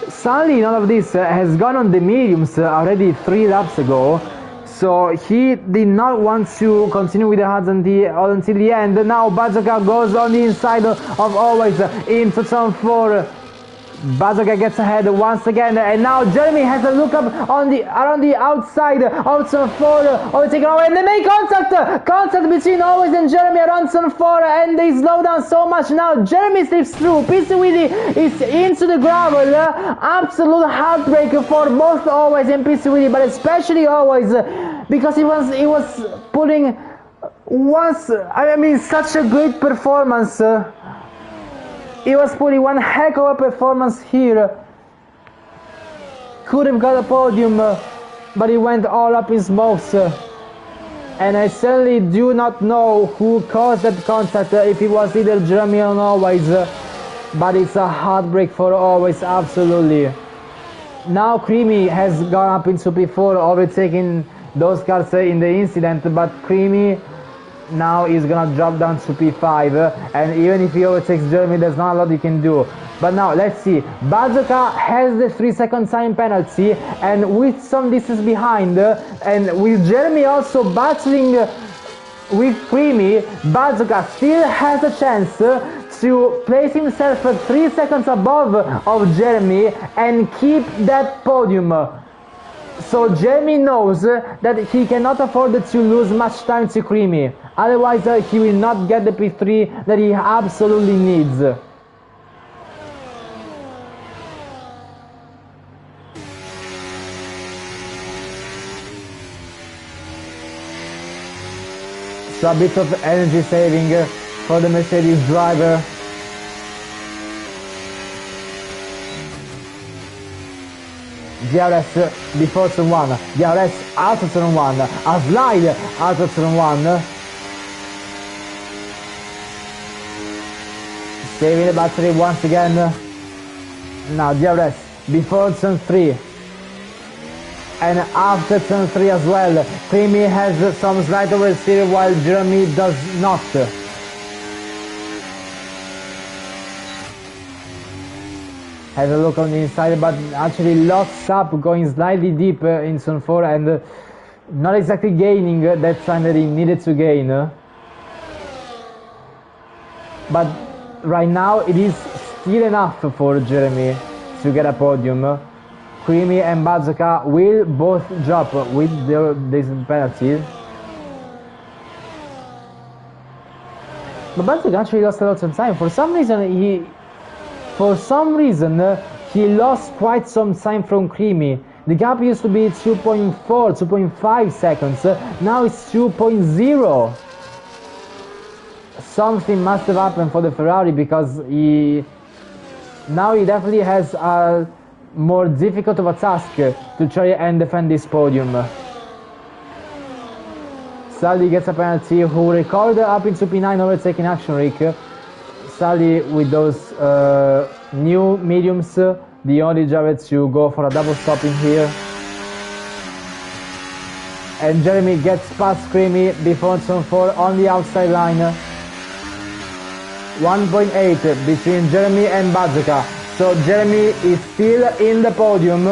Suddenly none of this has gone on the mediums already 3 laps ago, so he did not want to continue with the hards until the end. Now Bazooka goes on the inside of Always into turn 4. Bazooka gets ahead once again, and now Jeremy has a look up on around the outside of turn 4, overtaken away, and they make contact between Always and Jeremy around turn 4, and they slow down so much. Now Jeremy slips through, PC Willy is into the gravel, absolute heartbreak for both Always and PC Willy, but especially Always, because he was putting such a great performance. He was putting one heck of a performance here. Could have got a podium, but he went all up in smokes. And I certainly do not know who caused that contact, if it was either Jeremy or Always. But it's a heartbreak for Always, absolutely. Now Creamy has gone up into P4, overtaking those cars in the incident, but Creamy now he's gonna drop down to P5, and even if he overtakes Jeremy, there's not a lot he can do. But now let's see, Bazooka has the 3-second time penalty, and with some distance behind, and with Jeremy also battling with Creamy, Bazooka still has a chance to place himself 3 seconds above of Jeremy and keep that podium. So Jeremy knows that he cannot afford to lose much time to Creamy, otherwise he will not get the P3 that he absolutely needs. So a bit of energy saving for the Mercedes driver. DRS before turn 1, DRS out of turn 1, a slide out of turn 1. Saving the battery once again. Now DRS before turn 3. And after turn 3 as well. Creamy has some slight oversteer while Jeremy does not. Has a look on the inside, but actually locks up, going slightly deep in turn 4 and not exactly gaining that time that he needed to gain. But right now it is still enough for Jeremy to get a podium. Creamy and Bazooka will both drop with these penalties. But Bazooka actually lost a lot of time. For some reason he lost quite some time from Creamy. The gap used to be 2.4, 2.5 seconds. Now it's 2.0. Something must have happened for the Ferrari, because now he definitely has a more difficult of a task to try and defend this podium. Sally gets a penalty, who recorded up into P9, overtaking Action Rick. Sally with those new mediums, the only driver to go for a double stop in here. And Jeremy gets past Creamy before turn 4 on the outside line. 1.8 between Jeremy and Bazooka. So Jeremy is still in the podium,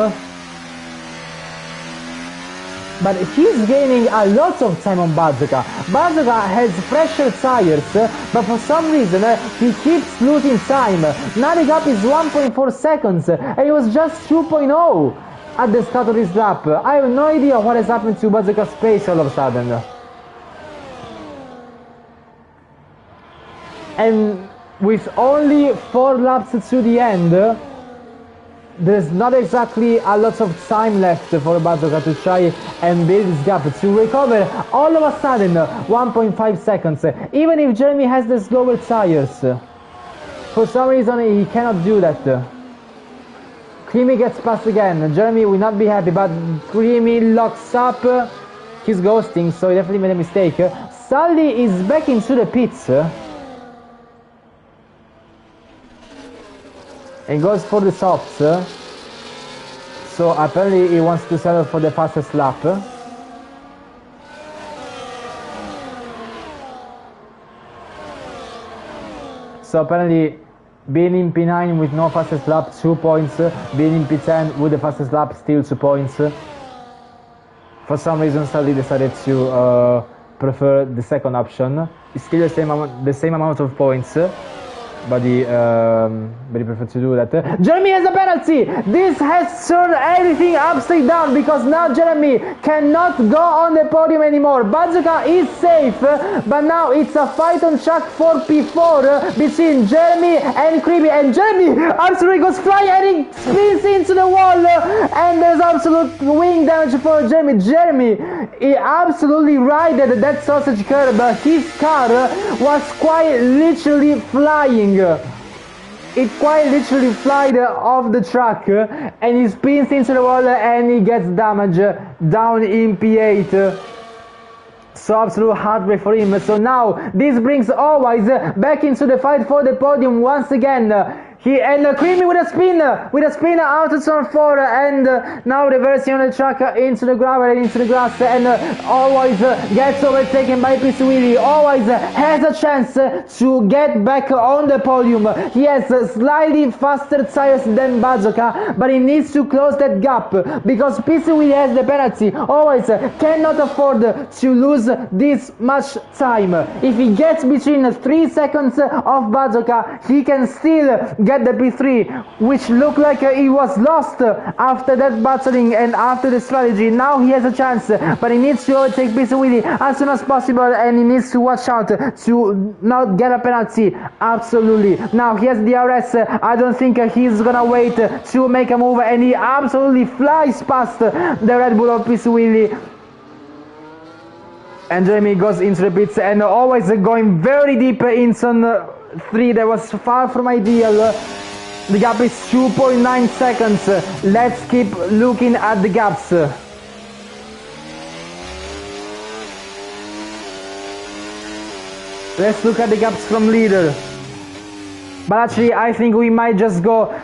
but he's gaining a lot of time on Bazooka. Bazooka has fresher tires, but for some reason he keeps losing time. Now the gap is 1.4 seconds, and it was just 2.0 at the start of this lap. I have no idea what has happened to Bazooka's pace all of a sudden. And with only 4 laps to the end, there's not exactly a lot of time left for Bazooka to try and build this gap, to recover all of a sudden 1.5 seconds, even if Jeremy has the slower tires. for some reason he cannot do that. Creamy gets past again. Jeremy will not be happy, but Creamy locks up. He's ghosting, so he definitely made a mistake. Sully is back into the pits. He goes for the softs. So apparently he wants to settle for the fastest lap. So apparently being in P9 with no fastest lap, 2 points. Being in P10 with the fastest lap, still 2 points. For some reason Sully decided to prefer the second option. It's still the same amount of points. But he preferred to do that. Jeremy has a penalty! This has turned everything upside down because now Jeremy cannot go on the podium anymore. Bazooka is safe, but now it's a fight on track for P4 between Jeremy and Creamy. And Jeremy absolutely goes flying and he spins into the wall, and there's absolute wing damage for Jeremy. Jeremy, he absolutely righted that sausage curb. His car was quite literally flying. It quite literally flied off the track, and he spins into the wall and he gets damage down in P8. So absolute heartbreak for him. So now this brings Always back into the fight for the podium once again. Creamy with a spin out of turn 4, and now reversing on the track into the gravel and into the grass, and Always gets overtaken by PC Willy. Always has a chance to get back on the podium. He has slightly faster tires than Bazooka, but he needs to close that gap because PC Willy has the penalty. Always cannot afford to lose this much time. If he gets between 3 seconds of Bazooka, he can still get the P3, which looked like he was lost after that battling and after the strategy. Now he has a chance, but he needs to overtake PC Willy as soon as possible, and he needs to watch out to not get a penalty. Absolutely. Now he has the RS. I don't think he's gonna wait to make a move, and he absolutely flies past the Red Bull of PC Willy. And Jeremy goes into the pits, and Always going very deep in turn 3. That was far from ideal. The gap is 2.9 seconds. Let's keep looking at the gaps. Let's look at the gaps from leader. But actually I think we might just go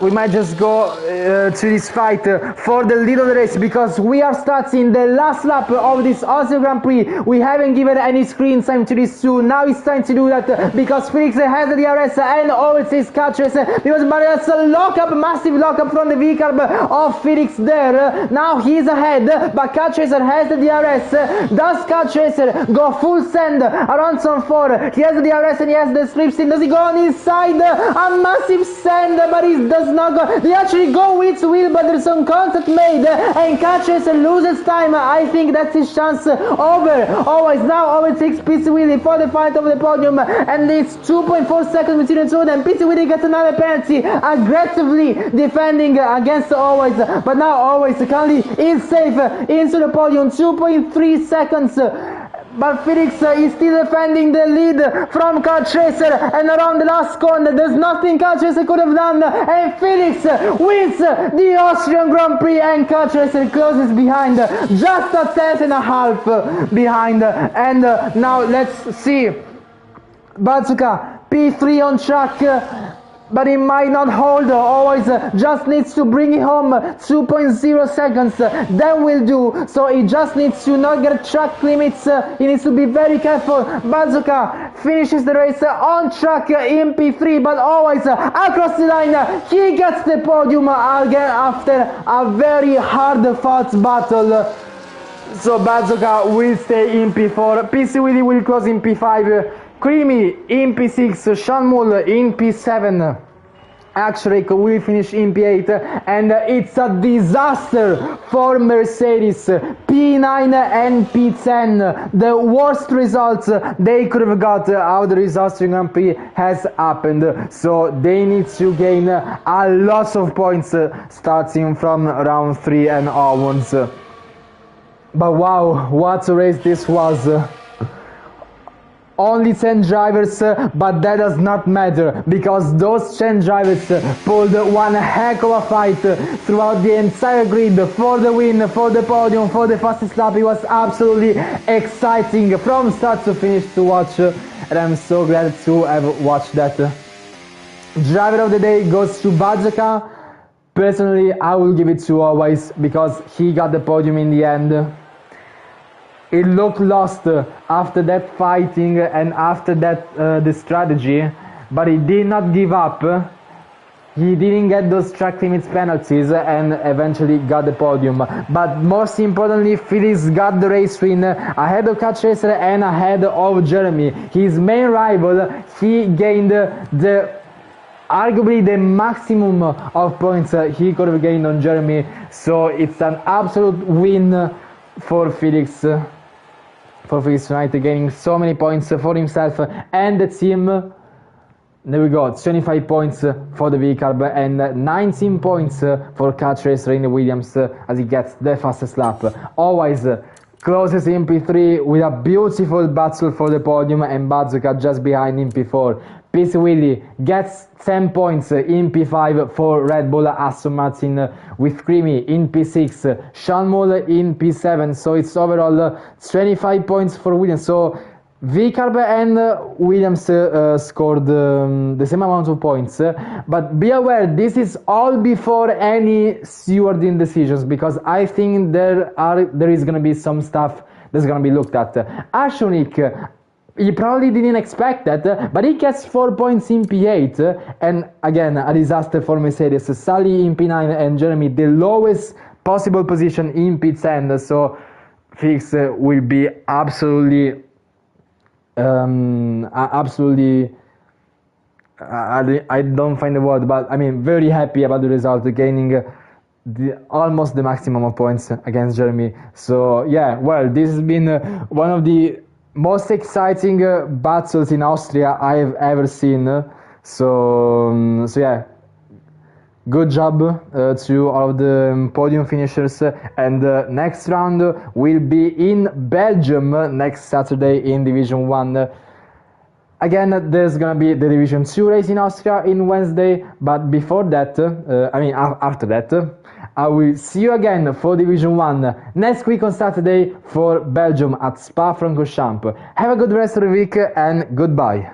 to this fight for the lead of the race, because we are starting the last lap of this Austria Grand Prix. We haven't given any screen time to this two. Now it's time to do that because Felix has the DRS and Always is car chaser, because there's a lockup, massive lockup from the V-carb of Felix there. Now he's ahead, but car chaser has the DRS. Does car chaser go full send around zone 4? He has the DRS and he has the slipstream. Does he go on his side? A massive send, but he does not go. They actually go with wheel, but there's some contact made, and car chaser loses time. I think that's his chance over. Always now overtakes PC Willy for the fight of the podium, and it's 2.4 seconds between the two of them. PC Willy gets another penalty, aggressively defending against Always, but now Always currently is safe into the podium, 2.3 seconds. But Felix is still defending the lead from car chaser, and around the last corner there's nothing car chaser could have done, and Felix wins the Austrian Grand Prix, and car chaser closes behind, just a tenth and a half behind. And now let's see Bazooka P3 on track, but he might not hold. Always just needs to bring it home, 2.0 seconds, then will do. So he just needs to not get track limits. He needs to be very careful. Bazooka finishes the race on track in P3, but Always across the line, he gets the podium again after a very hard fought battle. So Bazooka will stay in P4, PC Willy will close in P5, Creamy in P6, Sean Mull in P7, Axrick will finish in P8, and it's a disaster for Mercedes. P9 and P10, the worst results they could have got out of the Austrian Grand Prix has happened. So they need to gain a lot of points starting from round 3 and onwards. But wow, what a race this was. only 10 drivers, but that does not matter, because those 10 drivers pulled one heck of a fight throughout the entire grid for the win, for the podium, for the fastest lap. It was absolutely exciting from start to finish to watch, and I'm so glad to have watched that. Driver of the day goes to Bazaka. Personally, I will give it to Always, because he got the podium in the end. It looked lost after that fighting and after that the strategy, but he did not give up. He didn't get those track limits penalties and eventually got the podium. But most importantly, Felix got the race win ahead of Catch Racer and ahead of Jeremy. His main rival, he gained arguably the maximum of points he could have gained on Jeremy. So it's an absolute win for Felix. For Felix tonight, gaining so many points for himself and the team. There we go, 25 points for the V-Carb and 19 points for Catch Racer in Williams as he gets the fastest lap. Always closes in P3 with a beautiful battle for the podium, and Bazooka just behind in P4. PC Willy gets 10 points in P5 for Red Bull Aston Martin, with Creamy in P6, Sean Mull in P7, so it's overall 25 points for Williams. So V-Carb and Williams scored the same amount of points, but be aware, this is all before any stewarding decisions, because I think there is going to be some stuff that's going to be looked at. Ashonik, he probably didn't expect that, but he gets 4 points in P8, and again, a disaster for Mercedes. Sully in P9 and Jeremy the lowest possible position in P10, so Felix will be absolutely I don't find the word, but I mean very happy about the result, gaining almost the maximum of points against Jeremy. So yeah, well, this has been one of the most exciting battles in Austria I have ever seen. So yeah, good job to all of the podium finishers, and next round will be in Belgium next Saturday in Division 1. Again, there's gonna be the Division 2 race in Austria in Wednesday, but before that, after that, I will see you again for Division 1 next week on Saturday for Belgium at Spa-Francorchamps. Have a good rest of the week and goodbye.